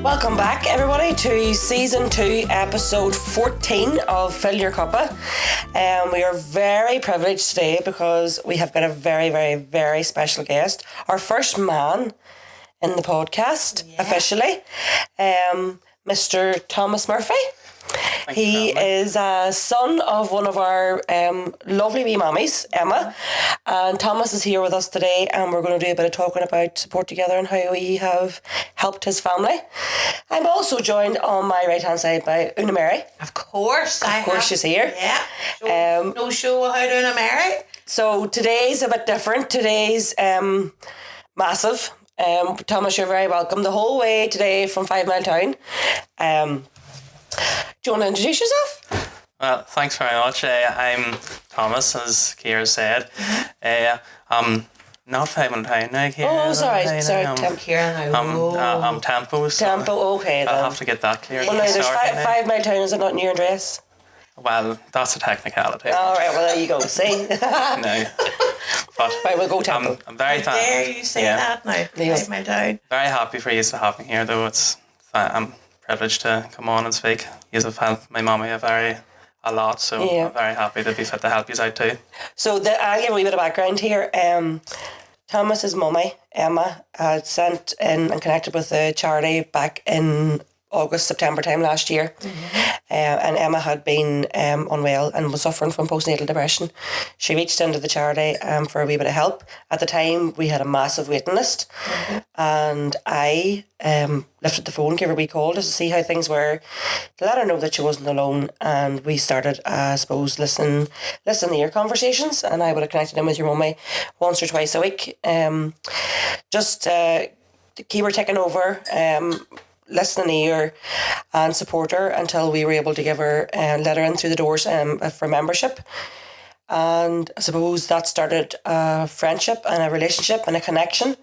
Welcome back, everybody, to Season 2, Episode 14 of Fill Your Cuppa. We are very privileged today because we have got a very, very, very special guest. Our first man in the podcast, officially, Mr. Thomas Murphy. He is a son of one of our lovely wee mummies, Emma, and Thomas is here with us today, and we're going to do a bit of talking about support together and how we have helped his family. I'm also joined on my right hand side by Una Mary. Of course, She's here. Yeah. No show how to Una Mary. So today's a bit different. Today's massive. Thomas, you're very welcome the whole way today from 5 Mile Town. Do you want to introduce yourself? Well, thanks very much. I'm Thomas, as Ciara said. I'm not 5 Mile Town now, Ciara. Oh, sorry. Ciara now. I'm Tempo. So Tempo, okay then. I'll have to get that clear. Well, no, there's 5 Mile Town, is it not in your address? Well, that's a technicality. All right, well, there you go. See? No. But right, we'll go Tempo. I'm very How dare you say that now? 5 Mile Town. Very happy for you to have me here, though. I'm privileged to come on and speak. You have helped my mummy a lot, so I'm very happy to be fit to help you out too. So I'll give a wee bit of background here. Thomas's mummy, Emma, had sent in and connected with the charity back in August, September time last year. And Emma had been unwell and was suffering from postnatal depression. She reached into the charity for a wee bit of help. At the time, we had a massive waiting list. And I lifted the phone, gave her a wee call just to see how things were, to let her know that she wasn't alone. And we started, I suppose, listen to your conversations. And I would have connected in with your mummy once or twice a week. Just to keep her ticking over, listening ear and support her until we were able to give her let her in through the doors for membership. And I suppose that started a friendship and a relationship and a connection.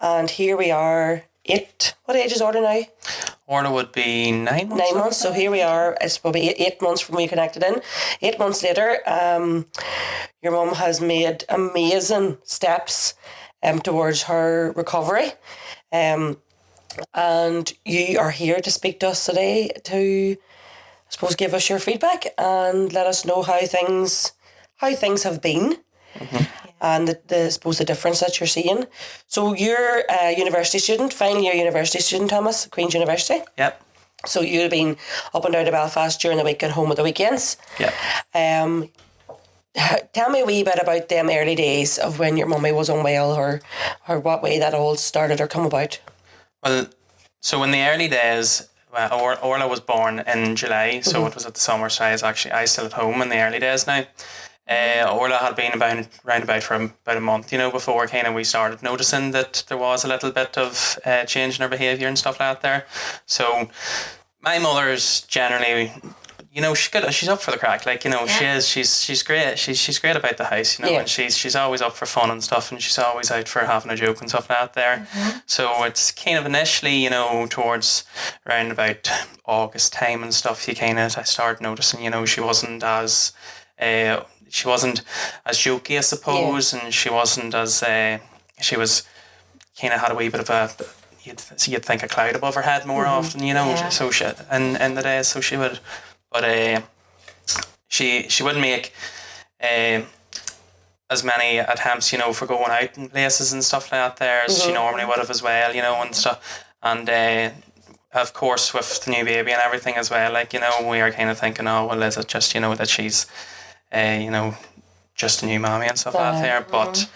And here we are, what age is Orla now? Orla would be 9 months. 9 months, so here we are. It's probably 8 months from we connected in. 8 months later, your mum has made amazing steps towards her recovery. And you are here to speak to us today to, I suppose, give us your feedback and let us know how things have been, and I suppose the difference that you're seeing. So you're a university student, final year university student, Thomas, Queen's University. Yep. So you'd have been up and down to Belfast during the week and home at the weekends. Yep. Tell me a wee bit about them early days of when your mummy was unwell, or what way that all started or come about. Well, so in the early days, Orla was born in July, so it was at the summer, so I still at home in the early days now. Orla had been round about for about a month, before kind of we started noticing that there was a little bit of change in her behaviour and stuff like that there. So my mother's generally, she's up for the crack, she is. She's great. She's great about the house, and she's always up for fun and stuff, and she's always out for having a joke and stuff like that there. So it's kind of initially, towards around about August time and stuff, I started noticing, she wasn't as jokey, I suppose, and she wasn't as she was kind of had a wee bit of a, you'd think, a cloud above her head more often, so she, and in the days, so she would. But she wouldn't make as many attempts, for going out in places and stuff like that there as she normally would have as well, and stuff. And of course, with the new baby and everything as well, we are kind of thinking, oh, well, is it just, that she's, just a new mommy and stuff like that there. But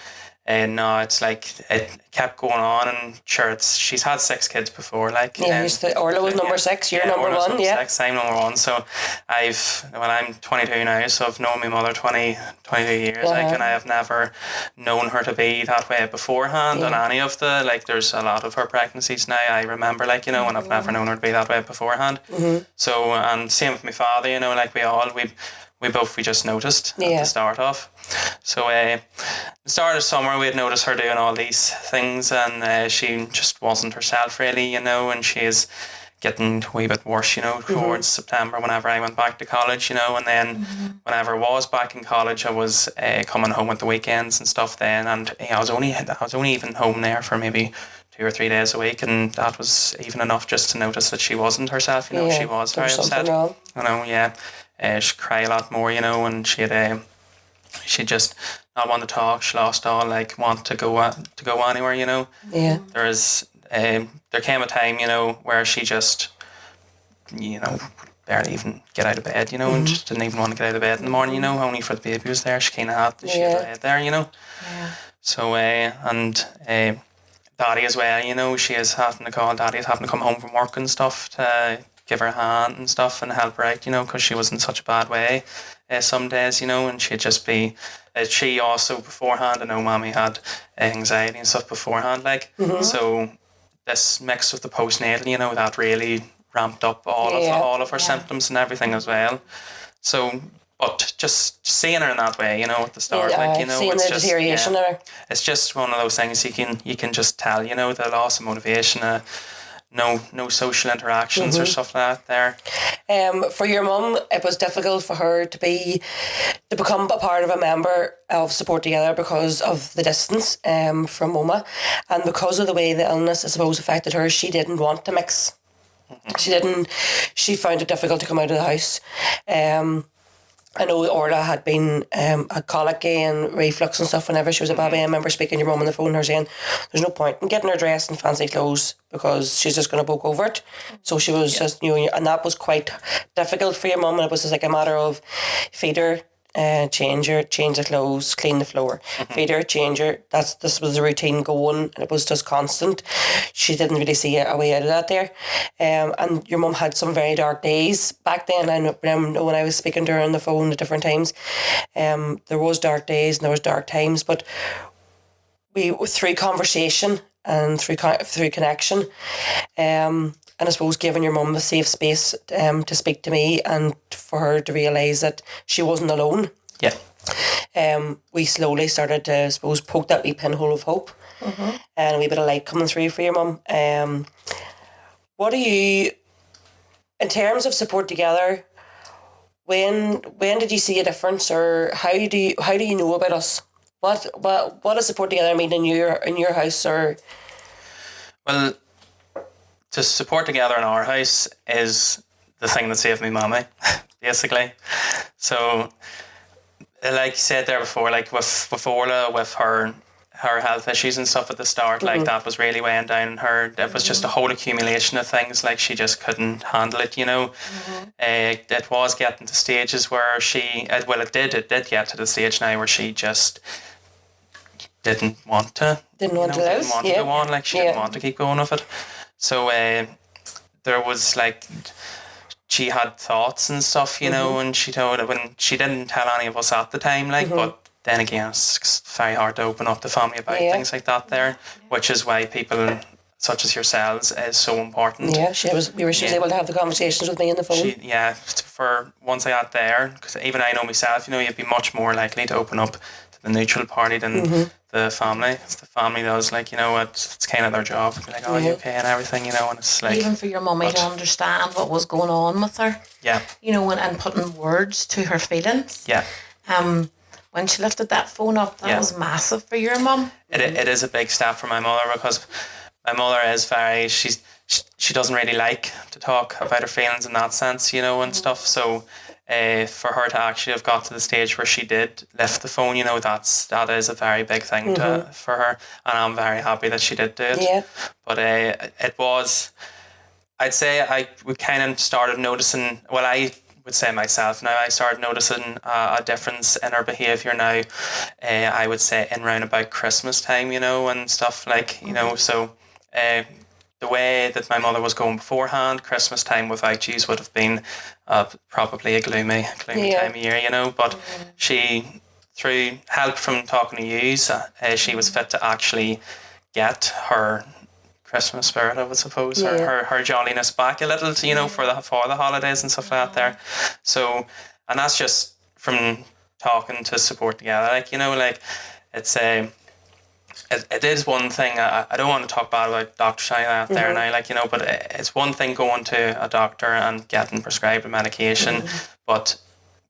no, it's like it kept going on, and sure, she's had 6 kids before, Orla was number 6, you're number Orla's 1, number 6, I'm number 1. So I'm 22 now, so I've known my mother 22 years, and I have never known her to be that way beforehand on any of the, there's a lot of her pregnancies now, I remember, and I've never known her to be that way beforehand. So, and same with my father, we just noticed at the start of. So the start of summer, we had noticed her doing all these things, and she just wasn't herself really, and she's getting a wee bit worse, towards September whenever I went back to college, and then whenever I was back in college, I was coming home at the weekends and stuff then, and I was only even home there for maybe 2 or 3 days a week, and that was even enough just to notice that she wasn't herself. She was very upset. Wrong. She'd cry a lot more, and she'd just not want to talk. She lost all want to go anywhere. Yeah. There came a time, where she just, barely even get out of bed, and just didn't even want to get out of bed in the morning, only for the baby was there. She kind of had laid there, Yeah. So Daddy as well, she is having to call. Daddy's having to come home from work and stuff to give her a hand and stuff and help her out, because she was in such a bad way some days, and she'd just be. She also beforehand, I know Mommy had anxiety and stuff beforehand, so this mixed with the postnatal, that really ramped up all of her symptoms and everything as well. So. But just seeing her in that way, at the start, seeing it's the just, deterioration of her. It's just one of those things you can just tell, the loss of motivation, no social interactions or stuff like that there. For your mum, it was difficult for her to become a part of a member of Support Together because of the distance from Moma, and because of the way the illness, I suppose, affected her. She didn't want to mix. She found it difficult to come out of the house. I know Orla had been had colicky and reflux and stuff whenever she was a baby. I remember speaking to your mum on the phone, her saying there's no point in getting her dressed in fancy clothes because she's just going to poke over it. So she was just, and that was quite difficult for your mum. And it was just like a matter of feed her, change the clothes, clean the floor, feed her, change her. This was the routine going, and it was just constant. She didn't really see a way out of that there. And your mum had some very dark days back then. I know when I was speaking to her on the phone at different times, there was dark days and there was dark times, but through conversation and through connection, and I suppose giving your mum the safe space to speak to me and for her to realise that she wasn't alone. Yeah. We slowly started to, I suppose, poke that wee pinhole of hope and a wee bit of light coming through for your mum. What do you, in terms of Support Together, when did you see a difference, or how do you know about us? What does Support Together mean in your house? Or well, to Support Together in our house is the thing that saved me Mommy, basically. So, like you said there before, with Orla, with her health issues and stuff at the start, that was really weighing down on her. It was just a whole accumulation of things, she just couldn't handle it, It was getting to stages where it did get to the stage now where she just didn't want to go on, she didn't want to keep going with it. So there was she had thoughts and stuff, and she told it when she didn't tell any of us at the time, but then again, it's very hard to open up the family about things like that there, which is why people such as yourselves is so important. Yeah, she was able to have the conversations with me on the phone. For once I got there, because even I know myself, you'd be much more likely to open up to the neutral party than the family. It's the family that was it's kind of their job. Be like, you okay and everything, and it's even for your mummy to understand what was going on with her. Yeah. And putting words to her feelings. Yeah. When she lifted that phone up, that was massive for your mum. It is a big step for my mother, because my mother is she doesn't really like to talk about her feelings in that sense, and stuff. So for her to actually have got to the stage where she did lift the phone, that is a very big thing for her, and I'm very happy that she did do it. Yeah. But it was, I'd say we kind of started noticing. Well, I would say myself now, I started noticing a difference in her behaviour now. I would say in round about Christmas time, and stuff so. The way that my mother was going beforehand, Christmas time without yous would have been probably a gloomy time of year, But she, through help from talking to yous, she was fit to actually get her Christmas spirit, I would suppose, her jolliness back a little, for the holidays and stuff like that there. So, and that's just from talking to Support Together, it's It is one thing. I don't want to talk bad about doctors out there now, but it's one thing going to a doctor and getting prescribed a medication, but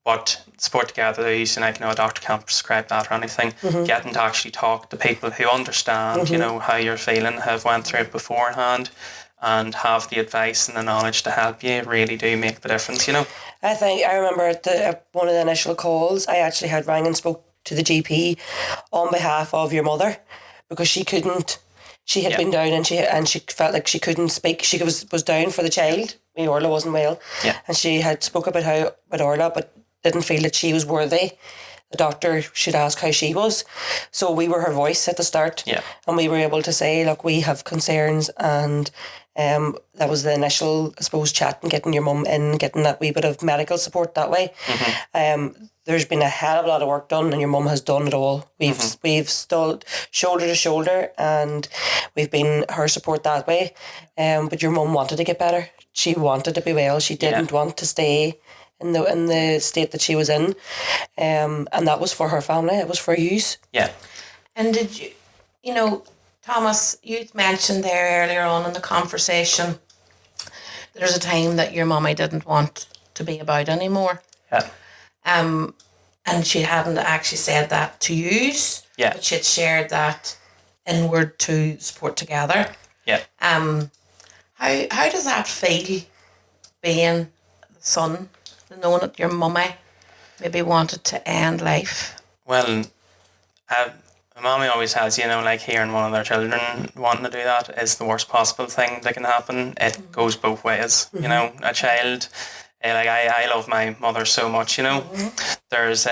what Support Together is, and a doctor can't prescribe that or anything. Getting to actually talk to people who understand, how you're feeling, have went through it beforehand, and have the advice and the knowledge to help you really do make the difference. I remember at one of the initial calls, I actually had rang and spoke to the GP on behalf of your mother, because she couldn't. She had been down, and she felt like she couldn't speak. She was down for the child. Orla wasn't well, and she had spoke about Orla, but didn't feel that she was worthy. The doctor should ask how she was. So we were her voice at the start, and we were able to say, look, we have concerns, and that was the initial, I suppose, chat and getting your mum in, getting that wee bit of medical support that way. There's been a hell of a lot of work done, and your mum has done it all. We've stood shoulder to shoulder, and we've been her support that way. But your mum wanted to get better. She wanted to be well. She didn't want to stay in the state that she was in, and that was for her family. It was for yous. Yeah. And did you, Thomas, you mentioned there earlier on in the conversation, there's a time that your mummy didn't want to be about anymore. Yeah. And she hadn't actually said that to you. Yeah. But she had shared that inward to Support Together. Yeah. How does that feel, being the son, knowing that your mummy maybe wanted to end life? Well, mommy always has, hearing one of their children wanting to do that is the worst possible thing that can happen. It goes both ways, a child. I love my mother so much, There's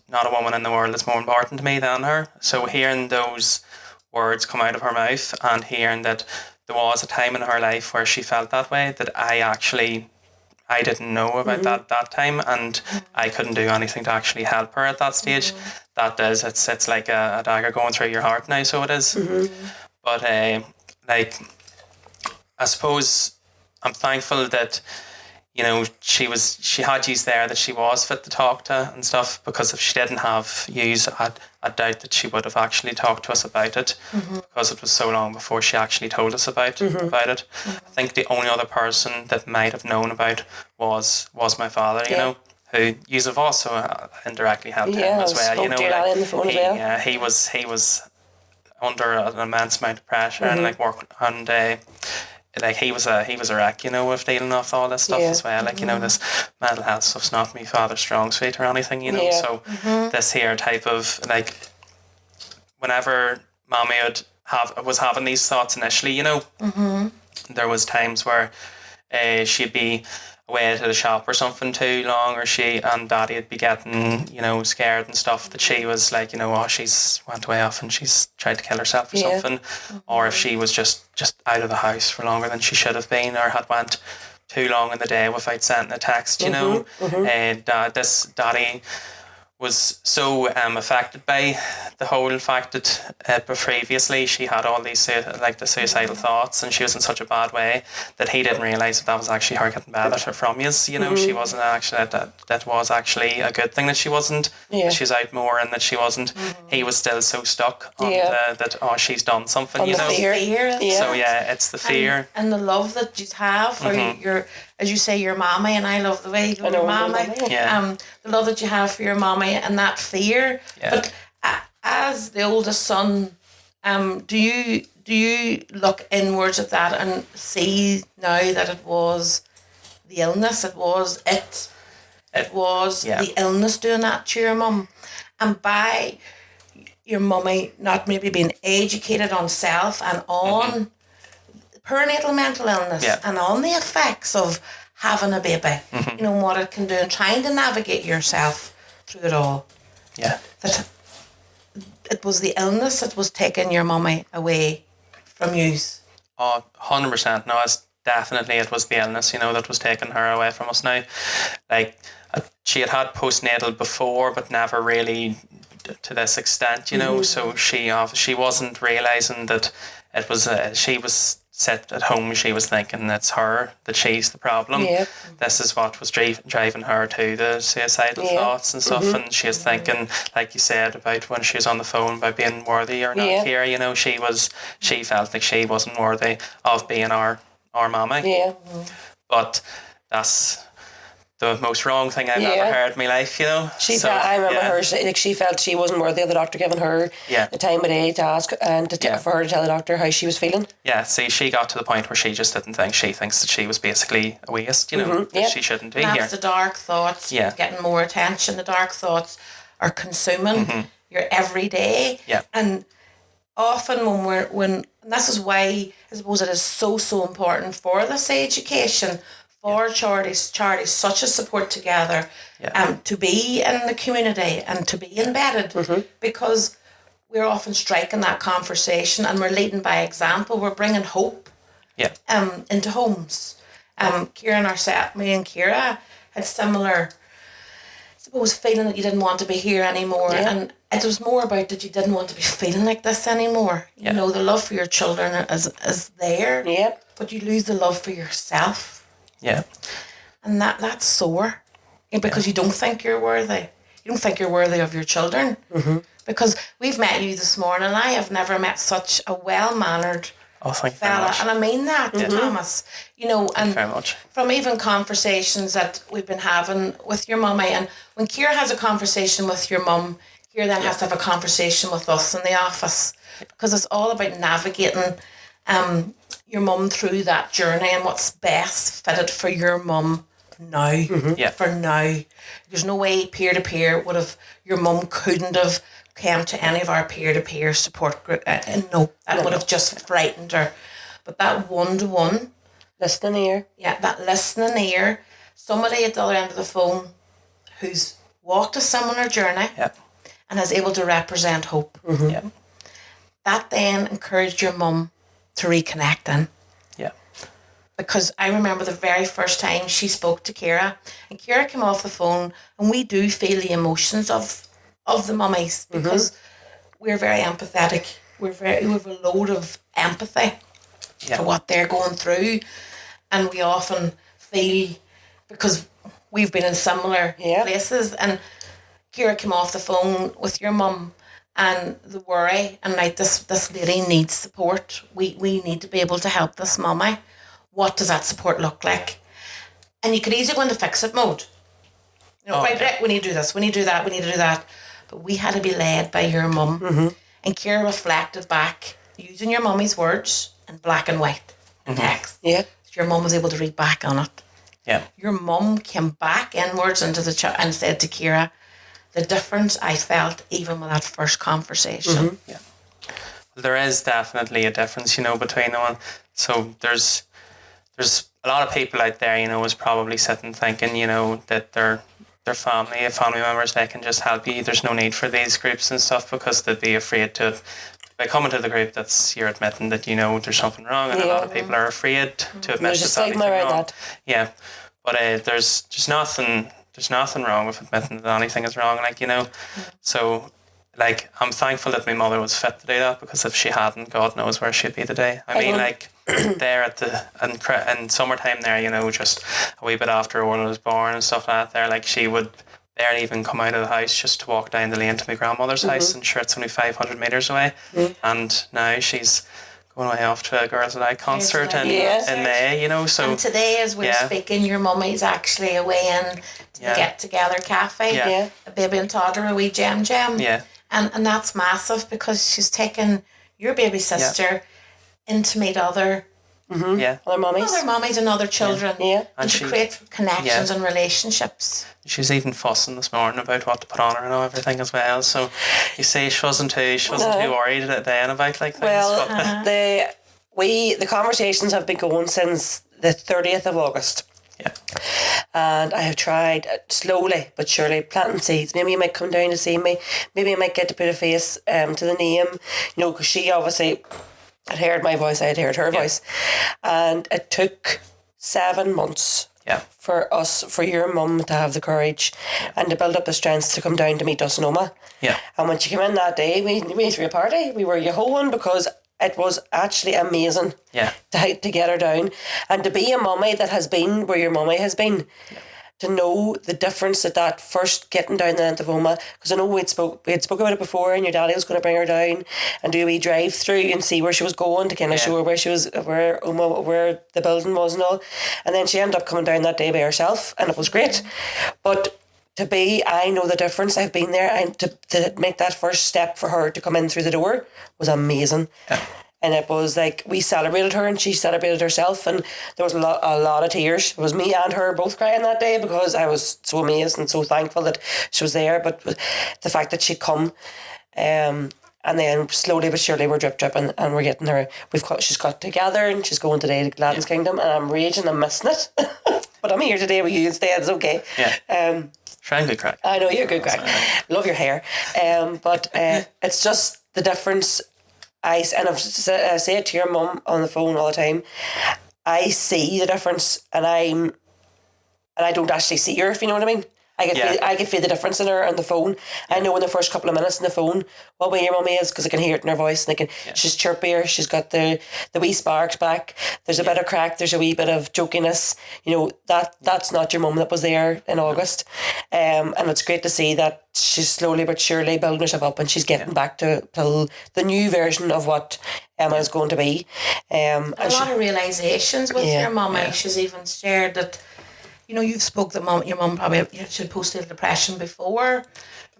not a woman in the world that's more important to me than her. So hearing those words come out of her mouth, and hearing that there was a time in her life where she felt that way, that I didn't know about that time, and I couldn't do anything to actually help her at that stage. It's like a dagger going through your heart now, so it is. But I suppose I'm thankful that she had yous there that she was fit to talk to and stuff, because if she didn't have yous, I doubt that she would have actually talked to us about it, because it was so long before she actually told us about it. I think the only other person that might have known about was my father, who yous have also indirectly helped him as well. In the phone as well. Yeah, he was under an immense amount of pressure and work, and he was a wreck, with dealing with all this stuff as well. This mental health stuff's not my father's strong suit or anything, So this here type of whenever mommy was having these thoughts initially, there was times where she'd be away to the shop or something too long, or she and daddy would be getting scared and stuff, that she was like, she's went away off and she's tried to kill herself or something, or if she was just out of the house for longer than she should have been, or had went too long in the day without sending a text. And this daddy was so affected by the whole fact that previously she had all these the suicidal thoughts, and she was in such a bad way that he didn't realise that was actually her getting better from you. She wasn't actually that was actually a good thing that she wasn't. That she was out more, and that she wasn't. He was still so stuck on that she's done something. On the fear. So it's the fear and the love that you have for your, as you say, your mommy, and I love the way you your mommy. The love that you have for your mommy, and that fear. But as the oldest son, do you look inwards at that and see now that it was the illness, it was the illness doing that to your mum, and by your mummy not maybe being educated on self and on perinatal mental illness and on the effects of having a baby, what it can do, and trying to navigate yourself through it all. Yeah. That it was the illness that was taking your mummy away from you. Oh, 100%. No, it was the illness, that was taking her away from us now. She had postnatal before, but never really to this extent, so she wasn't realising that it was, she was sit at home, she was thinking it's her, that she's the problem. This is what was driving her to the suicidal thoughts and stuff, and she was thinking, like you said, about when she was on the phone about being worthy or not here, she felt like she wasn't worthy of being our mommy. But that's the most wrong thing I've ever heard in my life, you know. I remember her, she felt she wasn't worthy of the doctor giving her the time of day to ask and for her to tell the doctor how she was feeling. Yeah, see, she got to the point where she just didn't think, she thinks that she was basically a waste, you know, that she shouldn't be here. That's the dark thoughts, getting more attention. The dark thoughts are consuming your everyday. Yeah. And often when this is why I suppose it is so important for this education, for charities such as Support Together, to be in the community and to be embedded, because we're often striking that conversation and we're leading by example. We're bringing hope into homes. Me and Ciara had similar, I suppose, feeling that you didn't want to be here anymore, and it was more about that you didn't want to be feeling like this anymore. You know, the love for your children is there, but you lose the love for yourself. Yeah. And that's sore, because you don't think you're worthy. You don't think you're worthy of your children. Because we've met you this morning, and I have never met such a well-mannered fella. And I mean that, Thomas. You know, and very much. From even conversations that we've been having with your mummy, and when Ciara has a conversation with your mum, Ciara then has to have a conversation with us in the office, because it's all about navigating your mum through that journey and what's best fitted for your mum now. For now. There's no way peer-to-peer your mum couldn't have come to any of our peer-to-peer support group. No, that would have just frightened her. But that one-to-one, listening ear. Yeah, that listening ear, somebody at the other end of the phone who's walked a similar journey and is able to represent hope. That then encouraged your mum to reconnect in. Because I remember the very first time she spoke to Ciara, and Ciara came off the phone, and we do feel the emotions of the mummies, because we're very empathetic. We have a load of empathy for what they're going through, and we often feel, because we've been in similar places, and Ciara came off the phone with your mum, and the worry, and like, this lady needs support. We need to be able to help this mummy. What does that support look like? And you could easily go into fix-it mode. You know, right, we need to do this, we need to do that, we need to do that. But we had to be led by your mum. And Ciara reflected back, using your mummy's words in black and white text. Your mum was able to read back on it. Your mum came back inwards into the chat and said to Ciara, the difference I felt even with that first conversation. Well, there is definitely a difference, you know, between the one. So there's a lot of people out there, you know, is probably sitting thinking, you know, that their family members, they can just help you. There's no need for these groups and stuff, because they'd be afraid to, by coming to the group, you're admitting that, you know, there's something wrong, and a lot of people are afraid to admit there's that anything wrong. But there's nothing wrong with admitting that anything is wrong, like, you know. So, like, I'm thankful that my mother was fit to do that, because if she hadn't, God knows where she'd be today. I mean, like, there at in summertime there, you know, just a wee bit after Orla was born and stuff like that there, like, she would barely even come out of the house just to walk down the lane to my grandmother's house, and sure, it's only 500 metres away. And now she's going away off to a Girls Aloud concert in May, you know. So, and today, as we're speaking, your mummy's actually away in to the Get Together Cafe. A baby and toddler, a wee Gem. And that's massive, because she's taken your baby sister in to meet other mummies and other children, and to create connections and relationships. She's even fussing this morning about what to put on her and everything as well. So you say she wasn't too worried then about like things. Well, the conversations have been going since the 30th of August. And I have tried slowly but surely planting seeds. Maybe you might come down to see me. Maybe you might get to put a face to the name. You know, because she obviously had heard my voice, I had heard her voice. And it took 7 months for your mum to have the courage and to build up the strength to come down to meet us in Oma. And when she came in that day, we threw a party. We were your because it was actually amazing to get her down and to be a mummy that has been where your mummy has been. to know the difference that first getting down the length of Oma, because I know we had spoke about it before, and your daddy was going to bring her down and do a wee drive through and see where she was going to kind of show her where Oma, where the building was and all. And then she ended up coming down that day by herself, and it was great. But I know the difference. I've been there, and to make that first step for her to come in through the door was amazing. Yeah. And it was like, we celebrated her and she celebrated herself, and there was a lot of tears. It was me and her both crying that day, because I was so amazed and so thankful that she was there. But the fact that she'd come, and then slowly but surely we're dripping, and we're getting her. She's got together, and she's going today to Gladden's Kingdom, and I'm raging, I'm missing it. But I'm here today with you instead. It's okay. Yeah. Trying good crack. I know, you're good crack. Love your hair. But it's just the difference. I say it to your mum on the phone all the time. I see the difference, and I don't actually see her, if you know what I mean. I can feel the difference in her on the phone. I know in the first couple of minutes on the phone what way your mummy is, because I can hear it in her voice, and she's chirpier, she's got the wee sparks back, there's a bit of crack, there's a wee bit of jokiness. You know, that's not your mum that was there in August. And it's great to see that she's slowly but surely building herself up, and she's getting back to the new version of what Emma is going to be. A lot of realisations with your mummy. Yeah. She's even shared that, you know, you've spoke that your mum probably should postnatal depression before,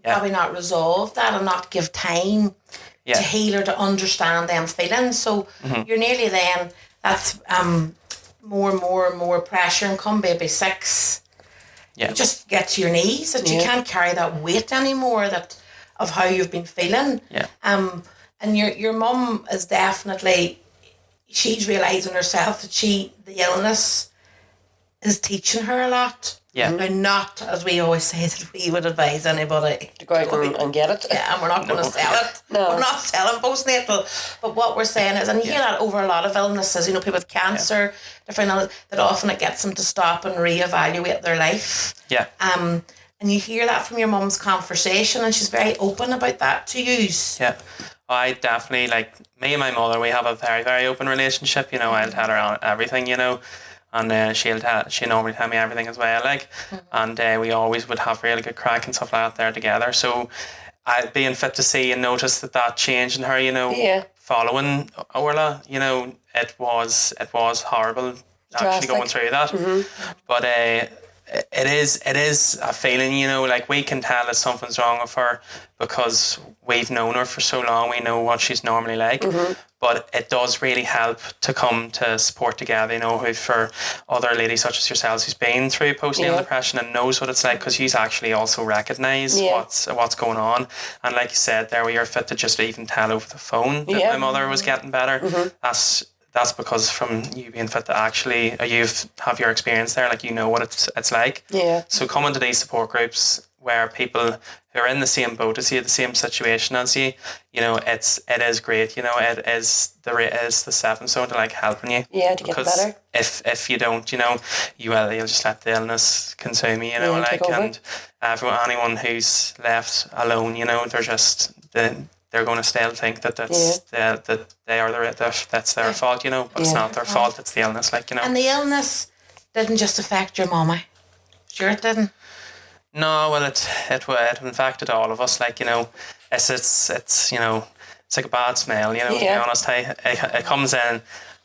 probably not resolve that and not give time to heal her, to understand them feelings. So you're nearly then, that's more and more pressure, and come baby 6, you just get to your knees, that you can't carry that weight anymore of how you've been feeling. And your mum is definitely, she's realising herself that the illness is teaching her a lot. Yeah. Now, not, as we always say, that we would advise anybody to go out and get it. Yeah, and we're not going to sell it. No. We're not selling postnatal. But what we're saying is, and you hear that over a lot of illnesses, you know, people with cancer, different illnesses, that often it gets them to stop and reevaluate their life. Yeah. And you hear that from your mum's conversation, and she's very open about that to you. Yeah. I definitely, like, me and my mother, we have a very, very open relationship. You know, I'll tell her on everything, you know. And she'll normally tell me everything as well, like, and we always would have really good crack and stuff like that there together. So I'd being fit to see and notice that change in her, you know, following Orla, you know, it was horrible actually going through that. But it is a feeling, you know, like, we can tell that something's wrong with her because we've known her for so long. We know what she's normally like. But it does really help to come to support together, you know, for other ladies such as yourselves who's been through postnatal depression and knows what it's like, because you actually also recognise what's going on. And like you said there, we are fit to just even tell over the phone that my mother was getting better. That's because from you being fit to actually have your experience there, like, you know what it's like. Yeah. So coming to these support groups where people who are in the same boat as you, the same situation as you, you know, it is great. You know, it is the stepping stone to, like, helping you. Yeah, to get better. If you don't, you know, you'll just let the illness consume you. You know, and anyone who's left alone, you know, they're going to still think that that they are that's their fault, you know, but it's not their fault. It's the illness, like, you know. And the illness didn't just affect your mama. Sure, it didn't. No, well, it infected all of us. Like, you know, it's you know, it's like a bad smell. You know, to be honest, it comes in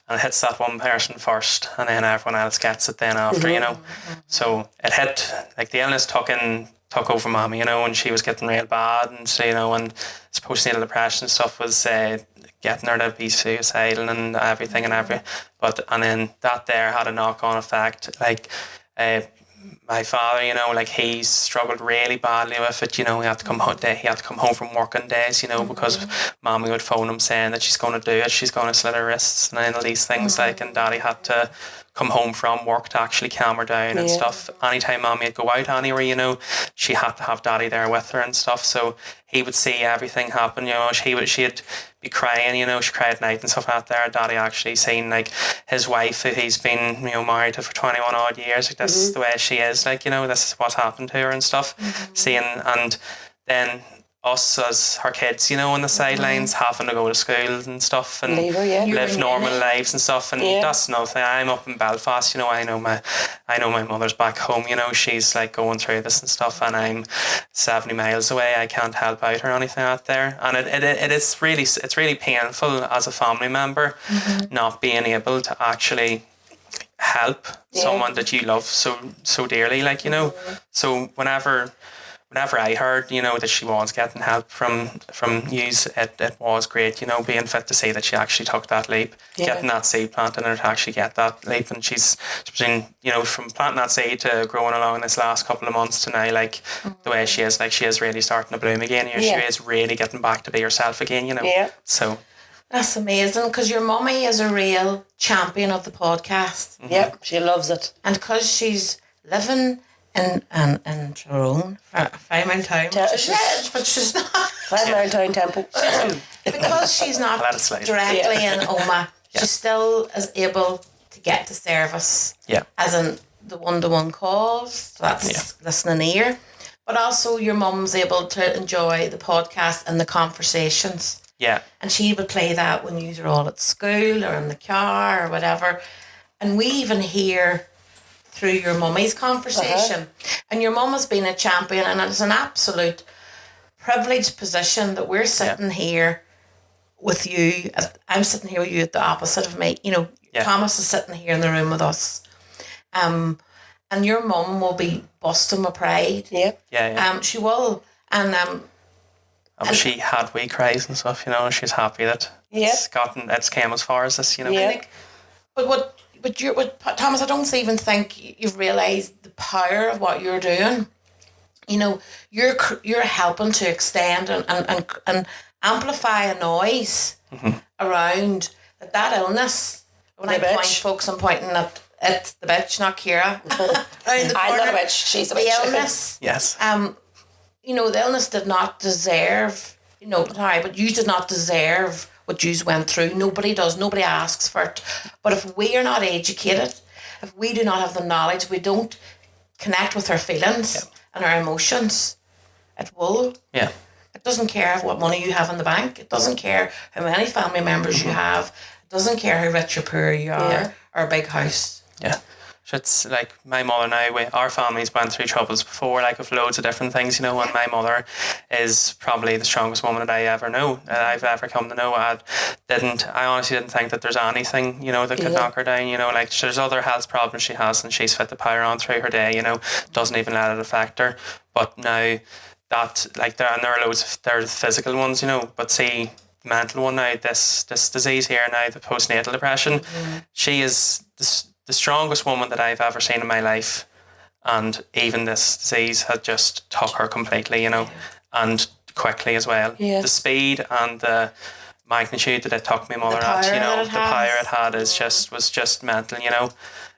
and hits that one person first, and then everyone else gets it then after. You know, so it hit, like, the illness took over Mommy, you know, and she was getting real bad, and so, you know, and postnatal depression stuff was getting her to be suicidal and everything and then that there had a knock-on effect. Like, my father, you know, like, he struggled really badly with it. You know, he had to come home from work on days, you know, because Mommy would phone him saying that she's going to do it, she's going to slit her wrists and all these things, like, and Daddy had to come home from work to actually calm her down and stuff. Anytime Mommy would go out anywhere, you know, she had to have Daddy there with her and stuff. So he would see everything happen, you know. She'd be crying, you know, she cried at night and stuff out there. Daddy actually seen, like, his wife, who he's been, you know, married to for 21 odd years, like, this is the way she is, like, you know, this is what's happened to her and stuff. Seeing, and then us as her kids, you know, on the sidelines, having to go to school and stuff and Leave her, yeah. live normal lives and stuff. And that's nothing. I'm up in Belfast, you know, I know my mother's back home, you know, she's like going through this and stuff, and I'm 70 miles away. I can't help out or anything out there. And it's really painful as a family member not being able to actually help someone that you love so dearly, like, you know. So whenever I heard, you know, that she was getting help from yous, it was great, you know, being fit to see that she actually took that leap, getting that seed planted and her to actually get that leap. And she's been, you know, from planting that seed to growing along this last couple of months to now, like the way she is, like she is really starting to bloom again. You know, she is really getting back to be herself again, you know. Yeah. So that's amazing, because your mummy is a real champion of the podcast. Yep, she loves it. And because she's living in Tyrone, 5 mile town. But she's not. 5 mile town temple. Because she's not directly in Oma, she still is able to get to service. Yeah. As in the one-to-one calls, so that's listening ear. But also your mum's able to enjoy the podcast and the conversations. Yeah. And she would play that when you were all at school or in the car or whatever. And we even hear through your mummy's conversation. And your mum has been a champion, and it's an absolute privileged position that we're sitting here with you. I'm sitting here with you at the opposite of me. You know, Thomas is sitting here in the room with us. And your mum will be busting with pride. Yeah. She will. And she had wee cries and stuff, you know, and she's happy that it's came as far as this, you know. Yeah. But Thomas, I don't even think you've realised the power of what you're doing. You know, you're helping to extend and amplify a noise around that illness. When I point, folks, I'm pointing at the bitch, not Ciara. I'm not a bitch. She's a bitch. The illness. Yes. You know, the illness did not deserve. You know, sorry, but you did not deserve what you went through. Nobody does. Nobody asks for it. But if we are not educated, if we do not have the knowledge, we don't connect with our feelings and our emotions, it will. Yeah. It doesn't care what money you have in the bank. It doesn't care how many family members you have. It doesn't care how rich or poor you are or a big house. Yeah. It's like my mother now, our family's went through troubles before, like with loads of different things, you know, and my mother is probably the strongest woman that I ever know, that I've ever come to know. I honestly didn't think that there's anything, you know, that could knock her down, you know, like there's other health problems she has and she's fit to power on through her day, you know, doesn't even let it affect her. But now that, like, there are loads of, there are physical ones, you know, but see, the mental one now, this disease here now, the postnatal depression, she is the strongest woman that I've ever seen in my life, and even this disease had just took her completely, you know, and quickly as well. The speed and the magnitude that it took my mother at, you know, the power it had was just mental, you know,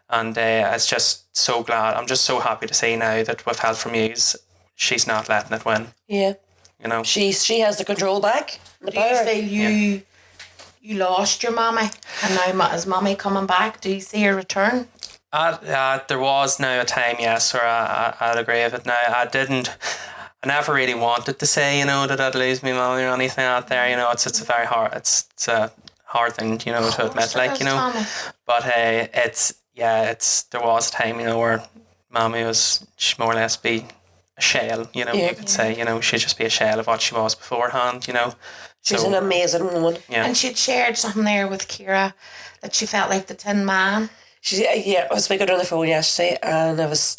and it's just so glad. I'm just so happy to see now that with help from you, she's not letting it win. Yeah, you know, she has the control back. Do you feel you lost your mommy, and now is mommy coming back? Do you see her return? There was now a time, yes, or I'd agree with it now. I never really wanted to say, you know, that I'd lose my mommy or anything out there, you know. It's a very hard, it's a hard thing, you know, to admit, like, you know. Thomas. But there was a time, you know, where mommy was more or less be a shell, you know, you could say, you know, she'd just be a shell of what she was beforehand, you know. She's an amazing woman. Yeah. And she'd shared something there with Ciara that she felt like the Tin Man. I was speaking on the phone yesterday and I was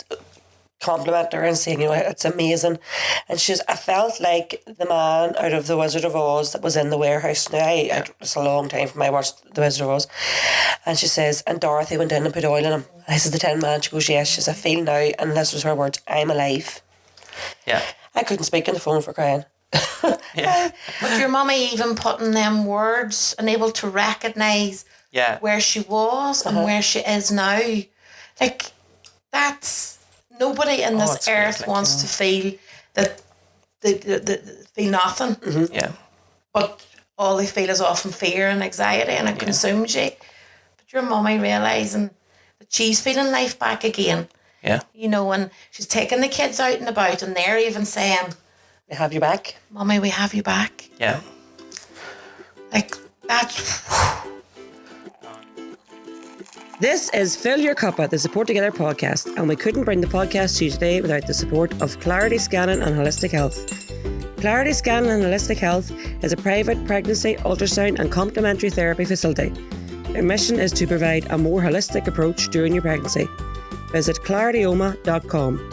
complimenting her and saying, you know, it's amazing. And I felt like the man out of The Wizard of Oz that was in the warehouse. Now, it's a long time from I watched The Wizard of Oz. And she says, and Dorothy went in and put oil in him. And I said, the Tin Man. She goes, yes. She says, I feel now, and this was her words, I'm alive. Yeah. I couldn't speak on the phone for crying. But your mummy even putting them words and able to recognise where she was and where she is now. Like, that's nobody in this earth wants to feel that they feel nothing. Yeah. But all they feel is often fear and anxiety, and it consumes you. But your mummy realising that she's feeling life back again. Yeah. You know, and she's taking the kids out and about, and they're even saying, We have you back. Mummy, we have you back. Yeah. Like, that's... This is Fill Your Cuppa, the Support Together podcast, and we couldn't bring the podcast to you today without the support of Clarity Scanning and Holistic Health. Clarity Scanning and Holistic Health is a private pregnancy, ultrasound and complementary therapy facility. Their mission is to provide a more holistic approach during your pregnancy. Visit clarityoma.com.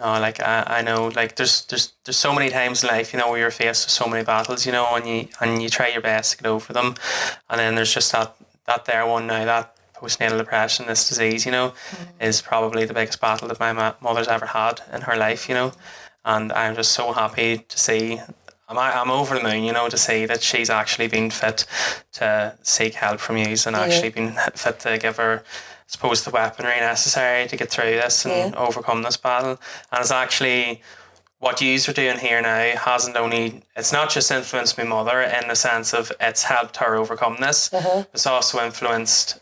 Oh, like I know, like there's so many times in life, you know, where you're faced with so many battles, you know, and you try your best to get over them, and then there's just that there one now, that postnatal depression, this disease, you know, is probably the biggest battle that my mother's ever had in her life, you know, and I'm just so happy to see. I'm over the moon, you know, to see that she's actually been fit to seek help from you and actually been fit to give her, I suppose, the weaponry necessary to get through this and overcome this battle. And it's actually what you are doing here now it's not just influenced my mother in the sense of it's helped her overcome this. It's also influenced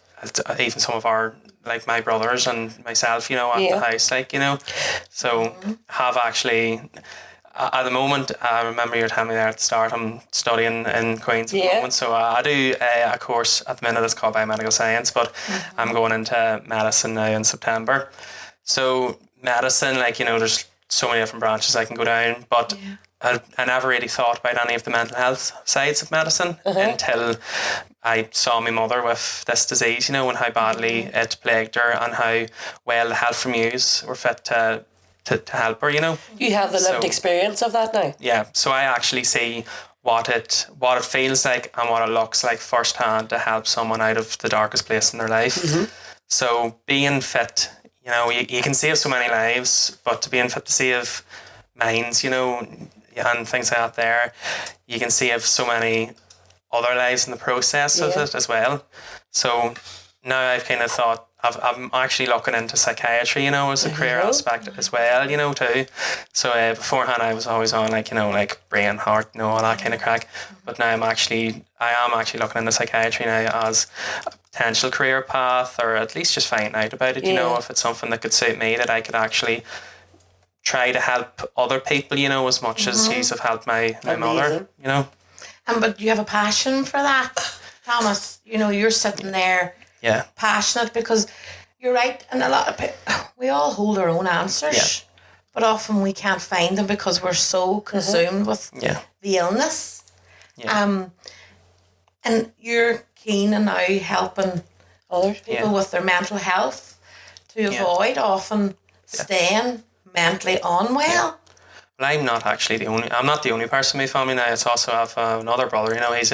even some of our, like my brothers and myself, you know, at the house, like, you know. So have actually... At the moment, I remember you were telling me there at the start, I'm studying in Queen's at the moment, so I do a course at the minute that's called Biomedical Science, but I'm going into medicine now in September. So medicine, like, you know, there's so many different branches I can go down, but I never really thought about any of the mental health sides of medicine until I saw my mother with this disease, you know, and how badly it plagued her and how well the help from yous were fit to help her, you know. You have the lived experience of that now. Yeah, so I actually see what it feels like and what it looks like firsthand to help someone out of the darkest place in their life. So being fit, you know, you can save so many lives, but to being fit to save minds, you know, and things like that there, you can save so many other lives in the process of it as well. So now I've kind of thought, I'm actually looking into psychiatry, you know, as a career aspect as well, you know, too. So beforehand I was always on, like, you know, like brain, heart, you know, all that kind of crack. But now I am actually looking into psychiatry now as a potential career path, or at least just finding out about it, you know, if it's something that could suit me, that I could actually try to help other people, you know, as much as he's have helped my mother, you know. But you have a passion for that, Thomas. You know, you're sitting there passionate, because you're right, and a lot of people, we all hold our own answers, but often we can't find them because we're so consumed with the illness. And you're keen and now helping other people with their mental health to avoid often staying mentally unwell. Well, I'm not the only person in my family now. It's also I have another brother, you know, he's